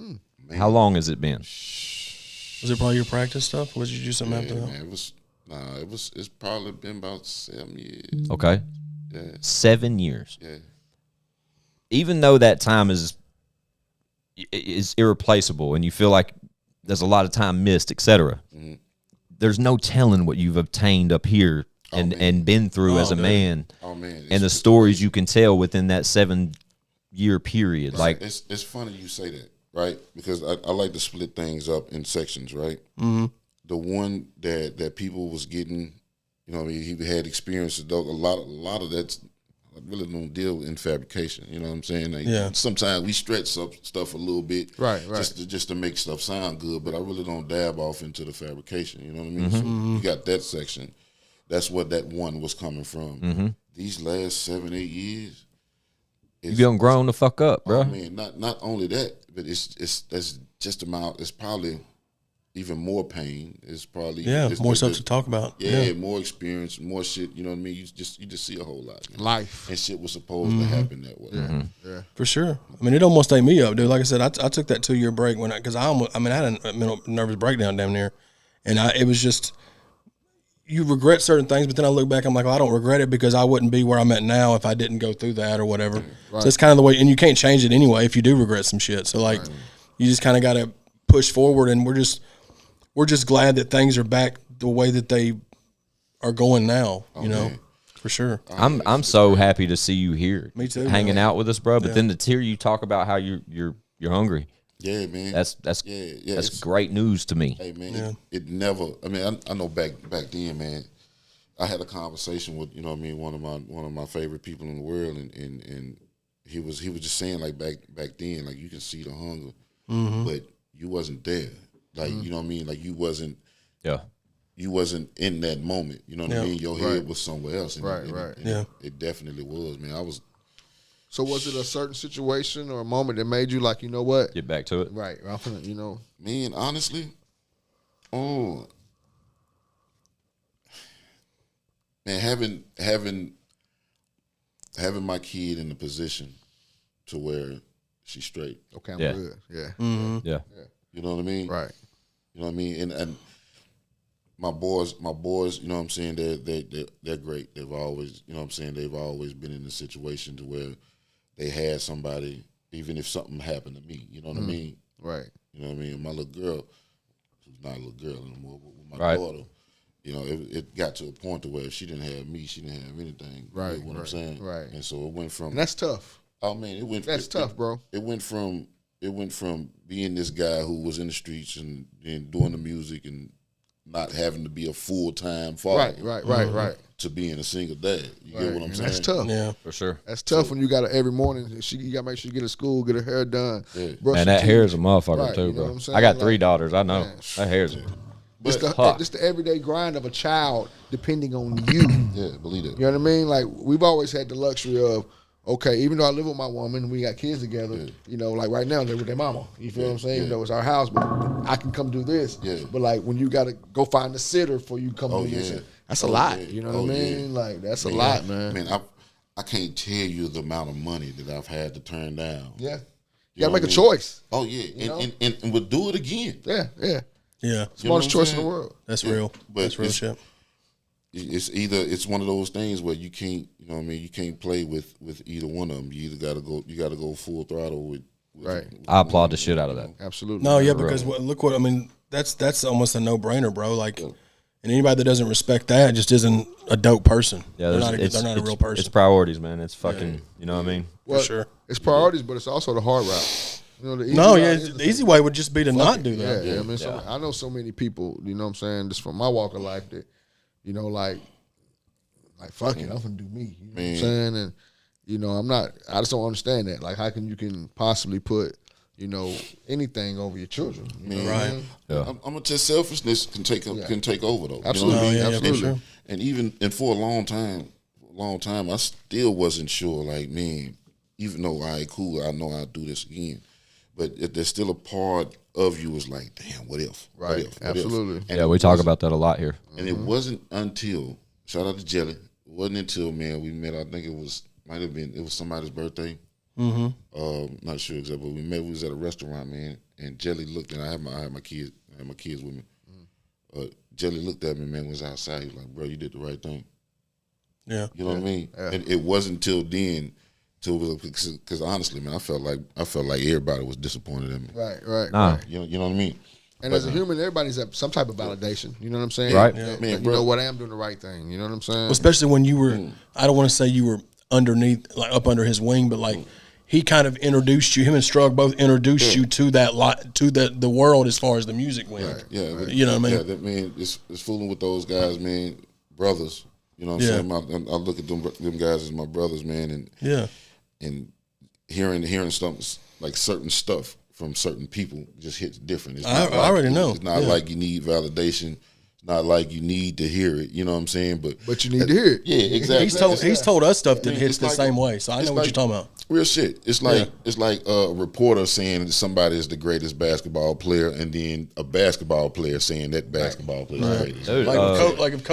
How long has it been? Was it probably your practice stuff? Or did you do something after that? Man, it's probably been about 7 years. Okay. Yeah. 7 years. Yeah. Even though that time is irreplaceable and you feel like there's a lot of time missed, etc. There's no telling what you've obtained up here and been through as a man. Oh man. And the stories you can tell within that 7 year period. Right. Like it's funny you say that, right? Because I like to split things up in sections, right? The one that people was getting, you know, he had experiences. A lot of that's I really don't deal in fabrication. You know what I'm saying? Like, sometimes we stretch up stuff a little bit, right. just to make stuff sound good. But I really don't dab off into the fabrication. You know what I mean? So you got that section. That's what that one was coming from. These last 7, 8 years, you done grown the fuck up, bro. I mean, not only that, but that's just amount. It's probably even more pain. It's probably more stuff to talk about. Yeah, more experience, more shit. You know what I mean? You just see a whole lot. Life and shit was supposed to happen that way. Yeah, for sure. I mean, it almost ate me up, dude. Like I said, I took that 2 year break because I had a mental nervous breakdown down there, and it was just you regret certain things, but then I look back, I'm like, well, I don't regret it because I wouldn't be where I'm at now if I didn't go through that or whatever. Right. So it's kind of the way, and you can't change it anyway if you do regret some shit. So like, you just kind of got to push forward, and we're just glad that things are back the way that they are going now. You know, for sure. I'm so happy to see you here. Me too, hanging out with us, bro. But then to hear you talk about how you're hungry. Yeah, man. That's great news to me. Hey, man, it never. I mean, I know back then, man. I had a conversation with one of my favorite people in the world, and he was just saying like back then, like you can see the hunger, but you wasn't there. Like you know what I mean? Like you wasn't in that moment. You know what I mean? Your head was somewhere else. And it definitely was, man. I was. So was it a certain situation or a moment that made you like, you know what? Get back to it. Right. I'm finna, Man, honestly, man, having my kid in a position to where she's straight. Okay, I'm good. Yeah. Yeah. You know what I mean? Right. You know what I mean? And my boys, you know what I'm saying, they're great. They've always, you know what I'm saying, they've always been in a situation to where they had somebody, even if something happened to me, you know what I mean? Right. You know what I mean? My little girl, who's not a little girl anymore, but with my daughter, you know, it got to a point to where if she didn't have me, she didn't have anything. Right. You know what I'm saying? Right. And so it went from. And that's tough. Oh man, That's tough, bro. It went from being this guy who was in the streets and doing the music and not having to be a full-time father. Right. To being a single dad. You get what I'm saying? That's tough. Yeah, for sure. That's tough when you got to every morning. You got to make sure you get to school, get her hair done. Yeah. Man, that hair is a motherfucker too, bro. I got 3 daughters. I know that hair is. Just the everyday grind of a child depending on you. Yeah, believe it. You know what I mean? Like we've always had the luxury of. Okay, even though I live with my woman, we got kids together, you know, like right now they're with their mama. You feel what I'm saying? You know, it's our house, but I can come do this. Yeah. But like when you gotta go find a sitter for you come do this, that's a lot. You know what I mean? Like that's a lot, man. Man, I can't tell you the amount of money that I've had to turn down. Yeah. You gotta make a choice. Oh yeah. And we'll do it again. Yeah. yeah. Smartest choice in the world. That's real. But that's real shit. it's one of those things where you can't, you know what I mean, you can't play with either one of them. You either got to go full throttle with right. I applaud the shit out of that. Absolutely. No, yeah, because look what I mean. That's almost a no brainer, bro. Like, and anybody that doesn't respect that just isn't a dope person. Yeah, they're not a real person. It's priorities, man. It's fucking, you know what I mean? Well, for sure. It's priorities, but it's also the hard route. You know, the easy way would just be to not do that. Yeah, I mean, I know so many people, you know what I'm saying, just from my walk of life that, you know, like fuck it, I'm gonna do me. You know what I'm saying? And, you know, I just don't understand that. Like, how can you possibly put, you know, anything over your children? You know right. I mean? Yeah. I'm gonna tell selfishness can take over though. Absolutely. You know what I mean? For sure. And for a long time, I still wasn't sure. Like, man, even though cool, I know I'll do this again, but there's still a part of you was like, damn, what if? Right. What if? Absolutely. And Yeah, we talk about that a lot here. And it wasn't until, shout out to Jelly, it wasn't until, man, we met. I think it was somebody's birthday. Not sure exactly, but we met. We was at a restaurant, man, and Jelly looked, and I had my kids with me. Jelly looked at me, man, was outside. He was like, bro, you did the right thing. Yeah. You know what I mean? Yeah. And it wasn't until then, because honestly, man, I felt like everybody was disappointed in me. Right. Nah. You know what I mean? And as a human, everybody's at some type of validation. You know what I'm saying? Right. Yeah. Man, you know what? I am doing the right thing. You know what I'm saying? Well, especially when you were, I don't want to say you were underneath, like up under his wing, but like he kind of introduced you. Him and Strug both introduced you to the world as far as the music went. Right. Yeah. You know what I mean? Yeah. That, man, it's fooling with those guys, man. Brothers. You know what I'm saying? I look at them guys as my brothers, man. And hearing something like certain stuff from certain people just hits different. It's I already know. It's not like you need validation. It's not like you need to hear it. You know what I'm saying? But you need to hear it. Yeah, exactly. He's told us stuff that hits the like, same way. So I know what you're talking about. Real shit. It's like a reporter saying that somebody is the greatest basketball player, and then a basketball player saying that basketball player is the greatest. Dude, Like if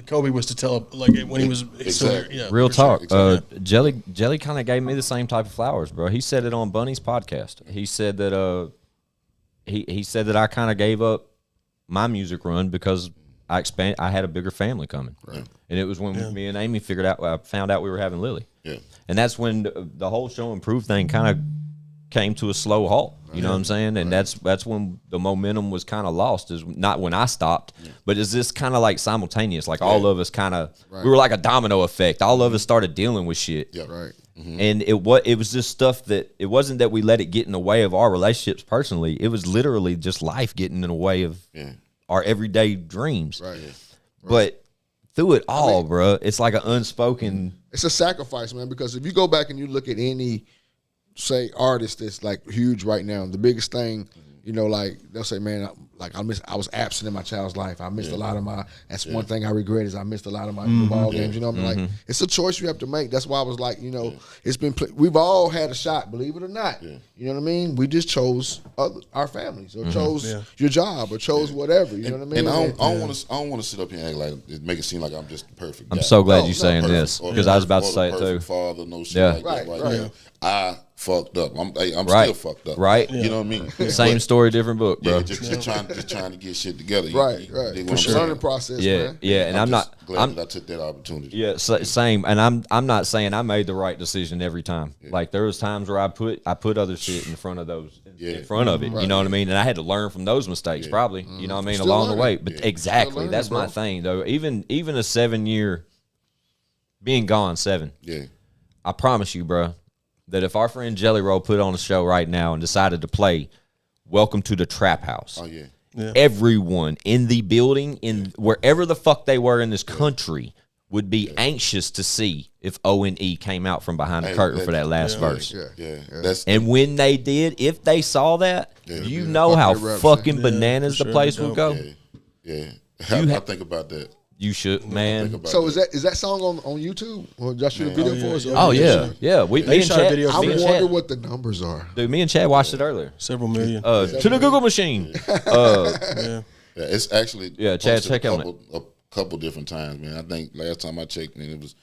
Kobe was to tell, like when he was Exactly. real talk. Sure. Exactly. Jelly kind of gave me the same type of flowers, bro. He said it on Bunny's podcast. He said that he said that I kind of gave up my music run because I had a bigger family coming, right. And it was when me and Amy found out we were having Lily. Yeah. And that's when the whole show and proof thing kind of came to a slow halt. You know what I'm saying? And that's when the momentum was kind of lost. Is not when I stopped, but is this kind of like simultaneous? Like all of us kind of we were like a domino effect. All of us started dealing with shit. Yeah, right. Mm-hmm. And it was just stuff that it wasn't that we let it get in the way of our relationships personally. It was literally just life getting in the way of our everyday dreams. Right. But through it all, bro, it's like an unspoken. It's a sacrifice, man. Because if you go back and you look at any, say, artist that's like huge right now, the biggest thing, you know, like they'll say, man, I was absent in my child's life. I missed a lot of my. That's one thing I regret is I missed a lot of my ball games. You know, what I mean? Like it's a choice you have to make. That's why I was like, you know, it's been. We've all had a shot, believe it or not. You know what I mean? We just chose our families, or chose your job, or chose whatever. You know what I mean? And I don't want to sit up here and act like make it seem like I'm just the perfect guy. I'm so glad you're saying this because I was about to say it too. Father, no shit like that. Right. I fucked up. I'm still fucked up. Right. You know what I mean? Same story, different book, bro. Yeah, just trying to get shit together. Right. For sure. Learning process, man. Yeah, and I'm not glad that I took that opportunity. Yeah, same. And I'm not saying I made the right decision every time. Like there was times where I put other shit in front of those in front of it. You know what I mean? And I had to learn from those mistakes probably. You know what I mean? Along the way. But exactly. That's my thing though. Even a 7-year being gone 7. Yeah. I promise you, bro, that if our friend Jelly Roll put on a show right now and decided to play Welcome to the Trap House. Oh yeah. Everyone in the building, in wherever the fuck they were in this country, would be anxious to see if O.N.E came out from behind the curtain for that last verse. And when they did, if they saw that, you know how fucking bananas the place would go. Yeah. I think about that. You should, man. So is that song on YouTube? Or just shoot a video for us? Oh yeah. Me and Chad. I wonder what the numbers are. Dude, me and Chad watched it earlier. Several million. To the Google machine. It's actually Chad, check on it. A couple different times, man. I think last time I checked, man, it was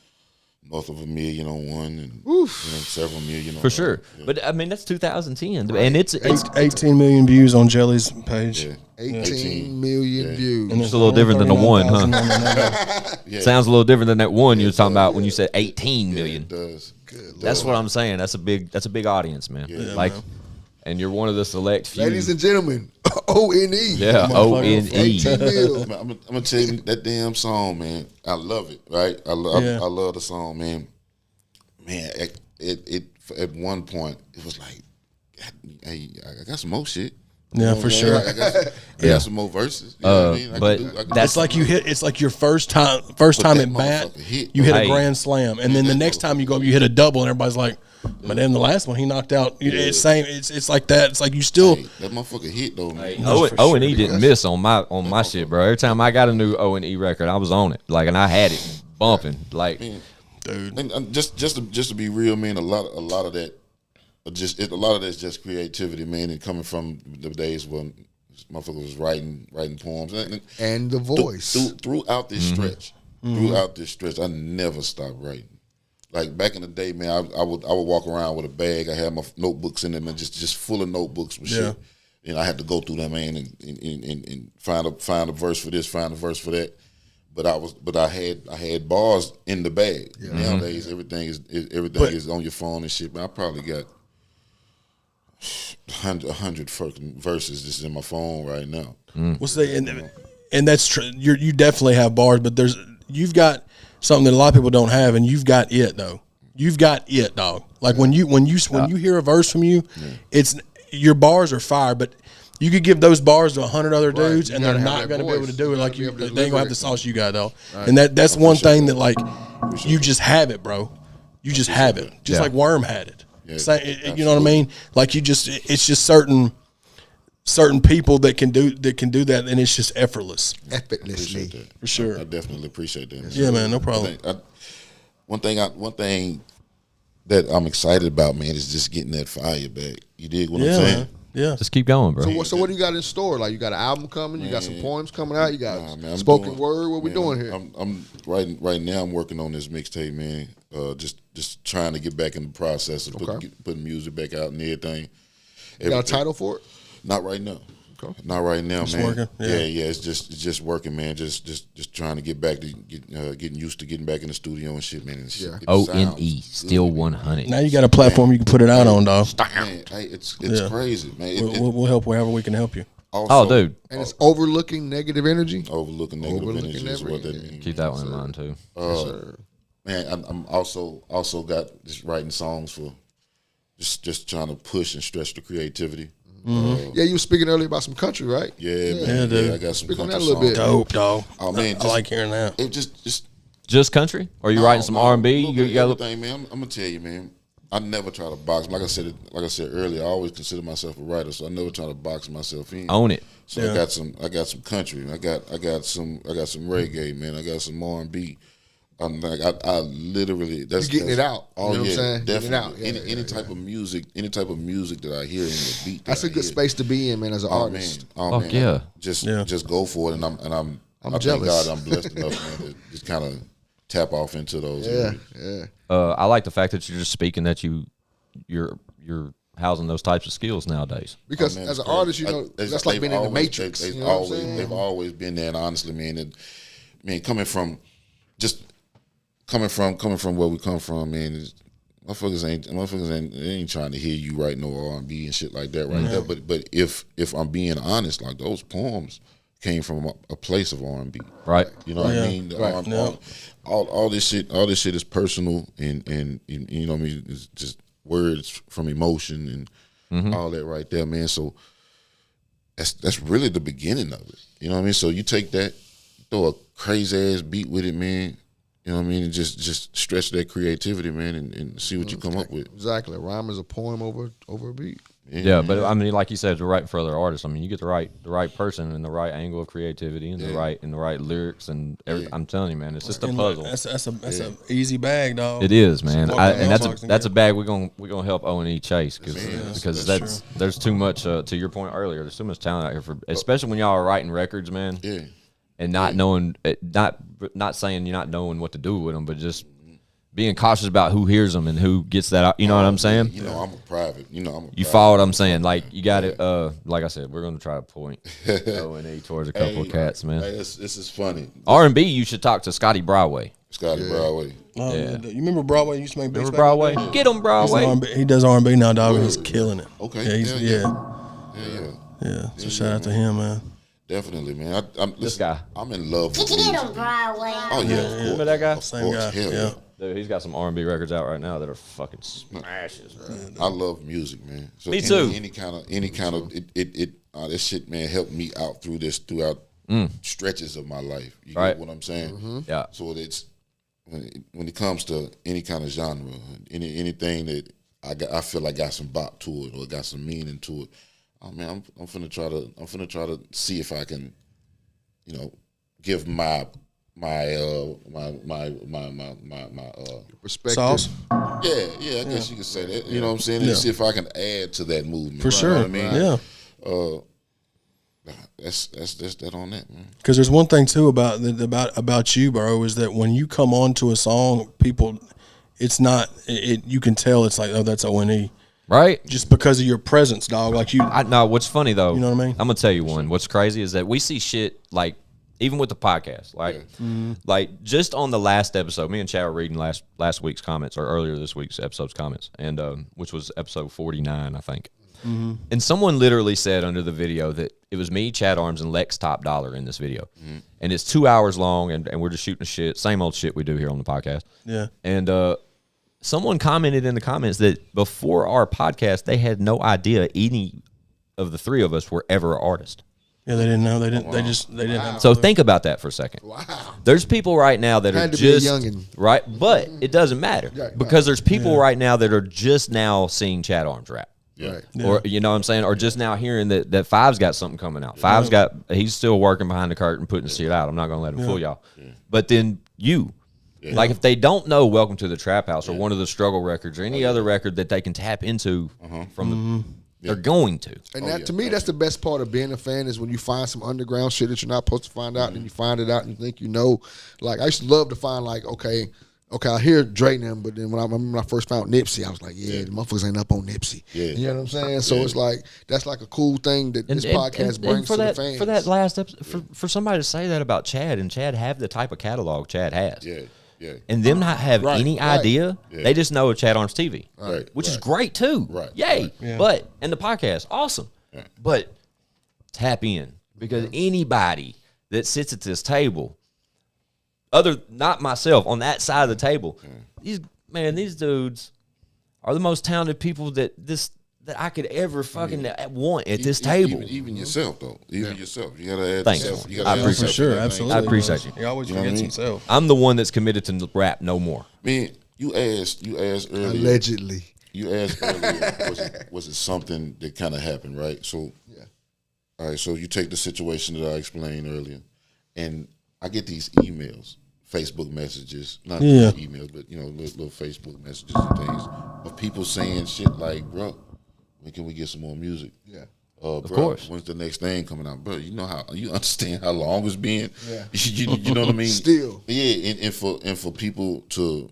north of $1 million on one, and you know, several million on For sure. Yeah. But I mean, that's 2010, and it's 18 million views on Jelly's page. Yeah. 18 million views. And it's a little different than the one, huh? 39,000 Yeah. Sounds a little different than that one you were talking about when you said 18 million. It does. That's what I'm saying. That's a big audience, man. Yeah, like, and you're one of the select few. Ladies and gentlemen, O.N.E. Yeah, O.N.E. 18 mil. I'm gonna tell you that damn song, man. I love it, right? I love the song, man. Man, it at one point it was like, hey, I got some more shit. Yeah, for sure. I got some more verses. You know what I mean? But That's like you hit. It's like your first time that at bat. motherfucker hit, You hit Hey. a grand slam, and then the next time you go up, you hit a double, and everybody's like, "But then the last one he knocked out." It's same. It's like that. It's like you still. Hey, that motherfucker hit though, man. O&E didn't miss on my shit, bro. Every time I got a new O&E record, I was on it. Like, and I had it bumping. Like, Dude. And just to be real, man, a lot of that, a lot of that's just creativity, man, and coming from the days when motherfucker was writing poems And the voice. throughout this stretch. Throughout this stretch, I never stopped writing. Like back in the day, man, I would walk around with a bag. I had my notebooks in them, and just full of notebooks with shit. And I had to go through them, man, and find a verse for this, find a verse for that. But I had bars in the bag. Nowadays, everything is on your phone and shit. Man, I probably got 100 fucking verses just in my phone right now. We'll say, and that's true. You definitely have bars, but you've got something that a lot of people don't have, and you've got it though. You've got it, dog. Like when you hear a verse from you, it's your bars are fire, but you could give those bars to 100 other dudes, and they're not going to be able to do it like you. They ain't gonna have the sauce you got though, and that's one thing that like you just have it, bro. You just have it, just like Worm had it. You know what I mean? Like it's just certain people that can do that, and it's just effortlessly. For sure. I definitely appreciate that. Yeah, man, no problem. One thing that I'm excited about, man, is just getting that fire back. You dig what I'm saying? Man. Yeah. just keep going, bro. So what do you got in store? Like, you got an album coming? You got some poems coming out? You got spoken word? What we doing here? I'm right now. I'm working on this mixtape, man. Just trying to get back in the process of putting music back out and everything. You got a title for it? Not right now. Okay. Not right now, man. Working? Yeah. It's just working, man. Just trying to get back to getting used to getting back in the studio and shit, man. And shit, O.N.E. Still 100. Now you got a platform you can put it out on, dog. Man, hey, it's crazy, man. We'll help wherever we can help you. Also, Dude. And it's overlooking negative energy? Overlooking negative energy is what that means. Keep that one in mind, too. Man, I'm also got just writing songs for just trying to push and stretch the creativity. Yeah, you were speaking earlier about some country, right? Yeah, man. dude. Yeah, I got some Speak on country that a little songs. bit. Dope, dog. Oh man, I like hearing that. It just Just country? Or are you writing some R&B? You got everything, man. I'm gonna tell you, man. I never try to box. Like I said earlier, I always consider myself a writer, so I never try to box myself in. Own it. So I got some country. I got some reggae, man. I got some R&B. I'm like I literally that's You're getting it out. Oh, you know what I'm saying? Definitely. Getting it out. Any type of music, that I hear in the beat. That's a good space to be in, man, as an artist. Man. Yeah. Just go for it, and I'm jealous. Thank God I'm blessed enough, man, to just kind of tap off into those. Yeah. I like the fact that you're just speaking that you're housing those types of skills nowadays. Because as an artist, that's like being in the Matrix. You know what I'm saying? They've always been there, and honestly, man, coming from where we come from, man, motherfuckers ain't trying to hear you write no R&B and shit like that right there. But if I'm being honest, like those poems came from a place of R&B, Right? You know what I mean? Right. All this shit is personal, and you know what I mean. It's just words from emotion and all that right there, man. So that's really the beginning of it. You know what I mean? So you take that, throw a crazy ass beat with it, man. You know what I mean? And just stretch that creativity, man, and see what you come up with. Exactly. A rhyme is a poem over a beat. Yeah, but I mean, like you said, you're writing for other artists. I mean, you get the right person and the right angle of creativity and the right lyrics and everything. I'm telling you, man, it's just a puzzle. That's a easy bag, dog. It is, man. And that's that's a bag we're gonna help O&E chase because there's too much. To your point earlier, there's too much talent out here especially when y'all are writing records, man. Yeah. And not knowing, not saying you're not knowing what to do with them, but just being cautious about who hears them and who gets that out. You know what I'm saying? You know, I'm a private. You follow what I'm saying? Like you got to, like I said, we're gonna try to point O.N.E towards a couple of cats, man. Hey, this is funny. R&B, you should talk to Scotty Broadway. Scotty Broadway. Oh, Yeah. You remember Broadway used to make beats? Remember Broadway? Get him, Broadway. He does R&B now, dog, and he's killing it. Okay. Yeah. So shout out to him, man. Definitely, man. This guy. I'm in love with Get music. him, Broadway. Oh yeah, of course. Remember that guy? Same guy. Hell Yeah. Dude, he's got some R&B records out right now that are fucking smashes, bro. I love music, man. So Me too. Any kind of this shit, man, helped me out throughout stretches of my life. You Right. get what I'm saying? Yeah. So it's when it comes to any kind of genre, anything that I feel like got some bop to it or got some meaning to it. Oh man, I'm finna try to see if I can, give my Perspective. Sauce? I guess you could say that. You know what I'm saying? Yeah. And see if I can add to that movement. For sure. You know what I mean? Yeah. That's that on that, man. Because there's one thing too about you, bro, is that when you come on to a song, people, it's not. You can tell it's like, oh, that's O.N.E. Right? Just because of your presence, dog. Like you. No, what's funny though, You know what I mean? I'm gonna tell you one. What's crazy is that we see shit like even with the podcast, like just on the last episode, me and Chad were reading last week's comments or earlier this week's episode's comments, and which was episode 49, I think. Mm-hmm. And someone literally said under the video that it was me, Chad Arms, and Lex Top Dollar in this video, and it's 2 hours long, and we're just shooting shit, same old shit we do here on the podcast. Yeah. And someone commented in the comments that before our podcast, they had no idea any of the three of us were ever artists. Yeah, they didn't know. They didn't. They didn't. Have So think about that for a second. Wow. There's people right now that Had are to be a just youngin'. right, but it doesn't matter because there's people right now that are just now seeing Chad Arms rap. Yeah. Or you know what I'm saying, or just now hearing that Five's got something coming out. Five's he's still working behind the curtain, putting the shit out. I'm not gonna let him fool y'all. But then you, like if they don't know Welcome to the Trap House or one of the Struggle records or any other record that they can tap into from the, they're going to. And that to me, that's the best part of being a fan is when you find some underground shit that you're not supposed to find out, and you find it out and you think you know. Like I used to love to find like okay, I hear Dre and them, but then when I first found Nipsey, I was like, the motherfuckers ain't up on Nipsey. Yeah. You know what I'm saying? So it's like that's like a cool thing that this podcast brings to the fans. For that last episode, for somebody to say that about Chad and Chad have the type of catalog Chad has. Yeah. And them not have any idea, they just know ChadArmesTV, which is great too. Right. Yay. Yeah. But, and the podcast, awesome. Yeah. But tap in because anybody that sits at this table, not myself, on that side of the table, these dudes are the most talented people that I could ever fucking want at this table. Even yourself, though. Even yourself. You got to add Thanks. yourself. I appreciate For sure, that thing. absolutely. I appreciate you. He always forgets himself. I'm the one that's committed to rap no more. Man, you asked earlier. Allegedly. You asked earlier, was it something that kind of happened, right? So, all right, so you take the situation that I explained earlier, and I get these emails, Facebook messages, not emails, but, little Facebook messages and things of people saying shit like, bro, when can we get some more music? Yeah. Of course. When's the next thing coming out? Bro, you understand how long it's been? Yeah. you know what I mean? Still. Yeah, and for people to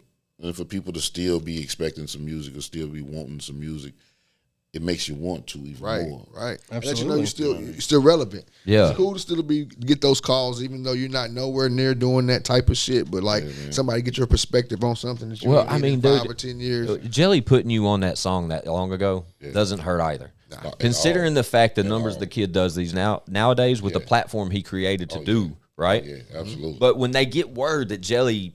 still be expecting some music or still be wanting some music, it makes you want to even more. Right. Absolutely. Let you know you're still relevant. Yeah. It's cool to still get those calls, even though you're not nowhere near doing that type of shit. But like somebody get your perspective on something that you in 5 or 10 years. Jelly putting you on that song that long ago doesn't hurt either. Considering the fact the numbers the kid does these nowadays with the platform he created to do, right? Yeah, absolutely. But when they get word that Jelly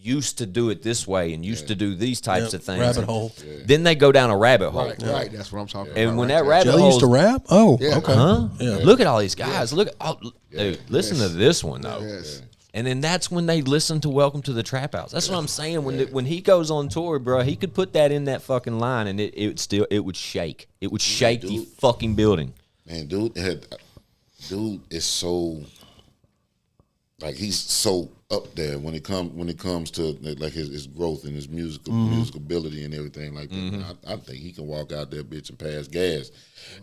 used to do it this way and used to do these types of things, Rabbit hole. then they go down a rabbit hole. Right. That's what I'm talking about. And when that rabbit Jelly hole used to rap? Oh, okay. Yeah. Look at all these guys. Dude, listen to this one though. Yes. And then that's when they listen to Welcome to the Trap House. That's what I'm saying. When he goes on tour, bro, he could put that in that fucking line, and it would shake. It would shake the fucking building. Man, dude is so like he's so up there when it comes to like his growth and his musical ability and everything like that. I think he can walk out there bitch and pass gas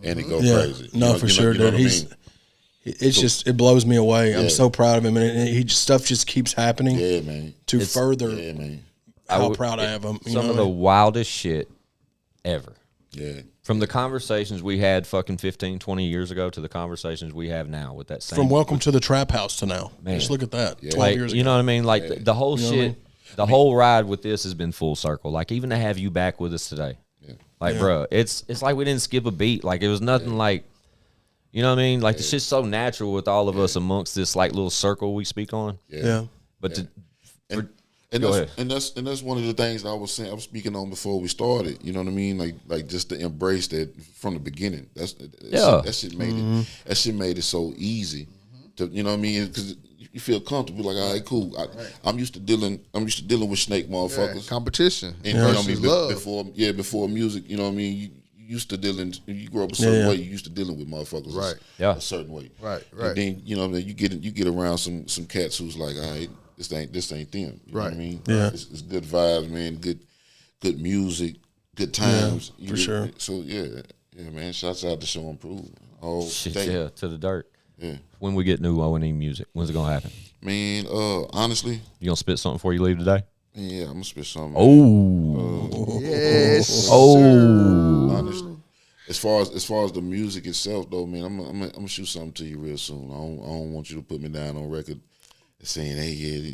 and it go crazy. No, for sure, dude. It blows me away. I'm so proud of him, and stuff just keeps happening. Yeah, man. To further how proud I am of them. Some of the wildest shit ever. Yeah. From the conversations we had fucking 15, 20 years ago to the conversations we have now with that same. From Welcome to the Trap House to now. Man. Just look at that. 12 like, years ago. You know what I mean? Like the whole shit, the whole ride with this has been full circle. Like even to have you back with us today. Yeah. Like, bro, it's like we didn't skip a beat. Like it was nothing like, you know what I mean? Like the shit's so natural with all of us amongst this like little circle we speak on. Yeah. But and that's one of the things that I was saying. I was speaking on before we started. You know what I mean? Like just to embrace that from the beginning. That shit made it. That shit made it so easy. To, you know what I mean? Because you feel comfortable. Like, all right, cool. I'm used to dealing with snake motherfuckers. Yeah, competition. And you know what I mean? Before music. You know what I mean? You used to dealing. You grew up a certain way. You used to dealing with motherfuckers. A certain way. Right. And then you know what I mean? You get around some cats who's like, all right. This ain't them. You know what I mean? Yeah. It's good vibes, man. Good music, good times. Yeah, for sure. So yeah, man. Shouts out to Show Improve. shit, yeah, to the dirt. Yeah. When we get new O.N.E music, when's it gonna happen? Man, honestly, you gonna spit something before you leave today? Yeah, I'm gonna spit something. Oh, yes. Honestly, as far as the music itself, though, man, I'm gonna shoot something to you real soon. I don't want you to put me down on record. Saying, hey,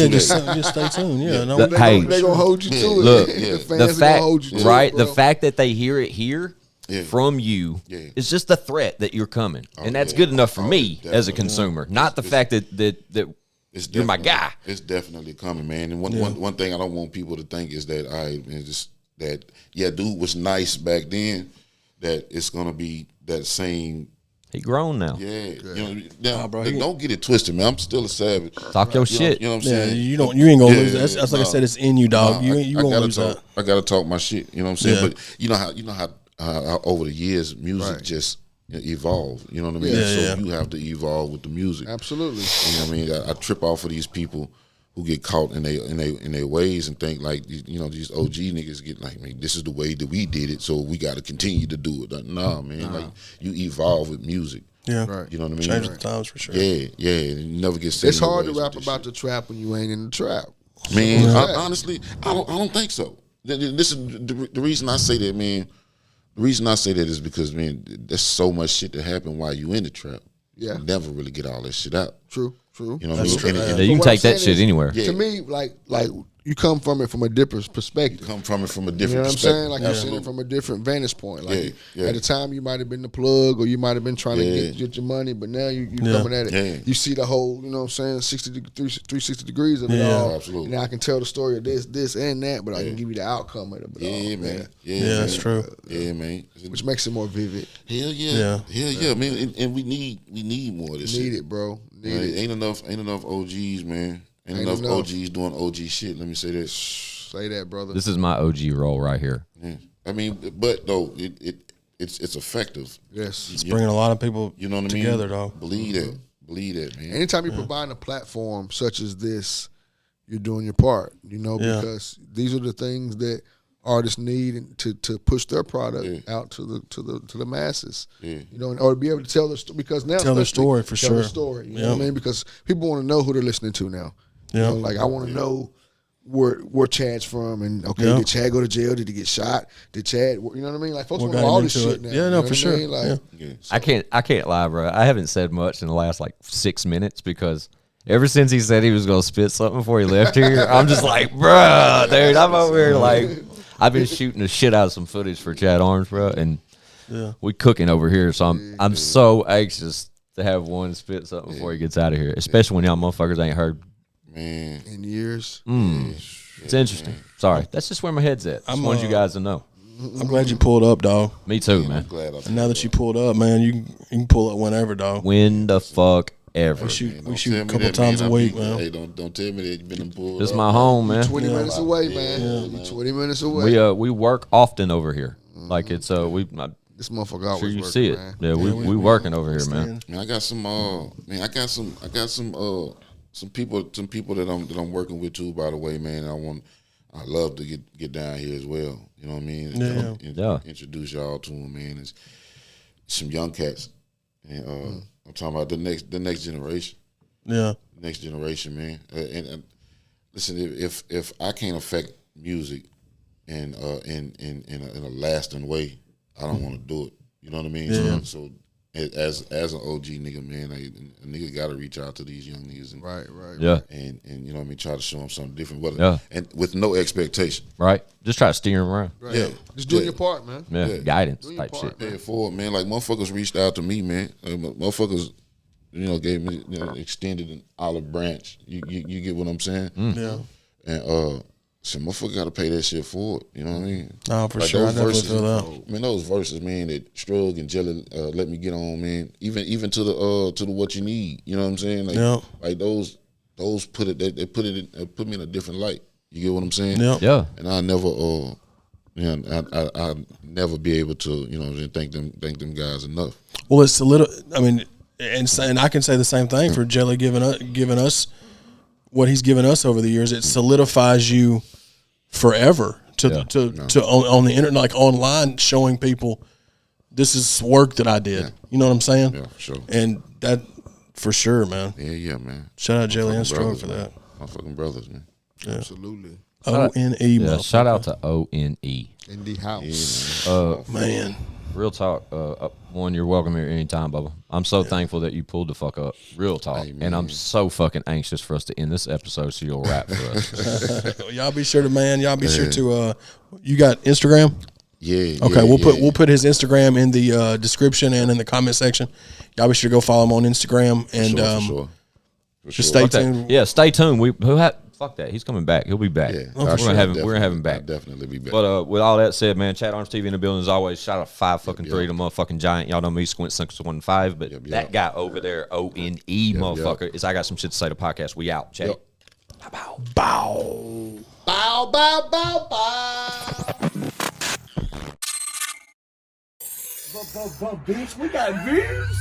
just stay tuned. Yeah, no, they gonna hold you to it. Look, the fact, hold you to it, the fact that they hear it here from you is just a threat that you're coming, and that's good enough for me as a consumer. Not the fact that you're my guy. It's definitely coming, man. And one thing I don't want people to think is that dude was nice back then. That it's gonna be that same. He grown now. Yeah, don't get it twisted, man. I'm still a savage. Talk your shit. You know what I'm saying? You ain't gonna lose that. That's like I said, it's in you, dog. You won't lose that. I gotta talk my shit. You know what I'm saying? But you know how over the years music just evolved. You know what I mean? So you have to evolve with the music. Absolutely. You know what I mean? I trip off of these people who get caught in their ways and think like, you know, these OG niggas get like, man, this is the way that we did it, so we got to continue to do it. Nah, man, like you evolve with music. Yeah, you know what I mean. Change the times for sure. Yeah, you never get. It's hard to rap about the trap when you ain't in the trap. Man, honestly, I don't think so. This is the reason I say that, man. The reason I say that is because, man, there's so much shit that happen while you in the trap. Yeah, you never really get all that shit out. True. You know what I mean? You can take that shit anywhere. To me, like you come from it from a different perspective. You know what I'm saying? Like you see it from a different vantage point. Like at the time you might have been the plug or you might have been trying to get your money, but now you coming at it. Yeah. You see the whole, you know what I'm saying, 360 degrees of it all. Absolutely. And I can tell the story of this and that, but I can give you the outcome of it all. Yeah, man. Yeah, that's true. Yeah, man. Which makes it more vivid. Hell yeah, man. And we need more of this shit. Need it, bro. Ain't enough OGs, man. Ain't enough OGs doing OG shit. Let me say that. Say that, brother. This is my OG role right here. Yeah. I mean, but though it's effective. Yes, it's bringing a lot of people. You know what together, I mean? Dog. Believe that, man. Anytime you're providing a platform such as this, you're doing your part. You know, because these are the things that artists need to push their product out to the masses. Yeah. You know, or to be able to tell their story, because now tell their story for sure. Their story. You know what I mean? Because people want to know who they're listening to now. You know, like I want to know where Chad's from, and did Chad go to jail? Did he get shot? Did Chad? You know what I mean? Like folks want to know all this shit now. Yeah, no, for sure. Like, I can't lie, bro. I haven't said much in the last like 6 minutes because ever since he said he was gonna spit something before he left here, I'm just like, bro, dude, I'm over here like I've been shooting the shit out of some footage for Chad Arms, bro, and we cooking over here, so I'm so anxious to have one spit something before he gets out of here, especially when y'all motherfuckers ain't heard. Man, in years. It's interesting. Sorry, that's just where my head's at. I want you guys to know. I'm glad you pulled up, dog. Me too, man. And now that you pulled up, man, you can pull up whenever, dog. When the fuck ever. We shoot a couple times a week, man. Hey, don't tell me that you've been pulled. This is my home, man. 20 minutes away, man. 20 minutes away. We work often over here. Like it's this motherfucker always sure you working, see it. Man. Yeah, we working over here, man. Man, I got some people that I'm working with too, by the way, man. I love to get down here as well. You know what I mean? Introduce y'all to them, man. It's some young cats, and I'm talking about the next generation. Yeah, next generation, man. And listen, if I can't affect music in a lasting way, I don't want to do it. You know what I mean? Yeah. So as an OG nigga, man, a nigga got to reach out to these young niggas and Right. Yeah. and you know what I mean, try to show them something different. And with no expectation. Right. Just try to steer him around. Right. Yeah. Just doing your part, man. Yeah. Guidance Do your type part, shit. Pay it forward, man. Like motherfuckers reached out to me, man. Motherfuckers, gave me extended an olive branch. You get what I'm saying? Yeah. And so motherfucker got to pay that shit forward. You know what I mean? No, for Like sure. I those definitely feel that. Man, those verses, man, that Strug and Jelly let me get on, man. Even to the what you need. You know what I'm saying? Like, Yeah. like those put it they put me in a different light. You get what I'm saying? Yeah. Yeah. And I never I never be able to, thank them guys enough. Well, it's a little. I mean, and I can say the same thing for Jelly giving us what he's given us over the years. It solidifies you forever to on the internet, like online, showing people this is work that I did. You know what I'm saying? Yeah, for sure. And that for sure, man. Yeah, man. Shout out Jelly and Strug Brothers, for man. that. My fucking brothers, man. Absolutely. O.N.E. Yeah. Shout out to O.N.E. In the house. Man. Real talk. One, you're welcome here anytime, Bubba. I'm so thankful that you pulled the fuck up. Real talk. Hey, and I'm so fucking anxious for us to end this episode so you'll rap for us. Y'all be sure to you got Instagram? Yeah. Okay, yeah, we'll put his Instagram in the description and in the comment section. Y'all be sure to go follow him on Instagram and for sure. just stay Fuck that. tuned. Yeah, stay tuned. Fuck that. He's coming back. He'll be back. Yeah, we're gonna have him back. I'll definitely be back. But with all that said, man, ChadArmesTV in the building as always. Shout out 5-3, the motherfucking giant. Y'all know me, Squint 615, but that guy over there, O.N.E. motherfucker, is I got some shit to say to podcast. We out. Chat. Bow. Bow, bow, bow, bow. But bitch, we got views.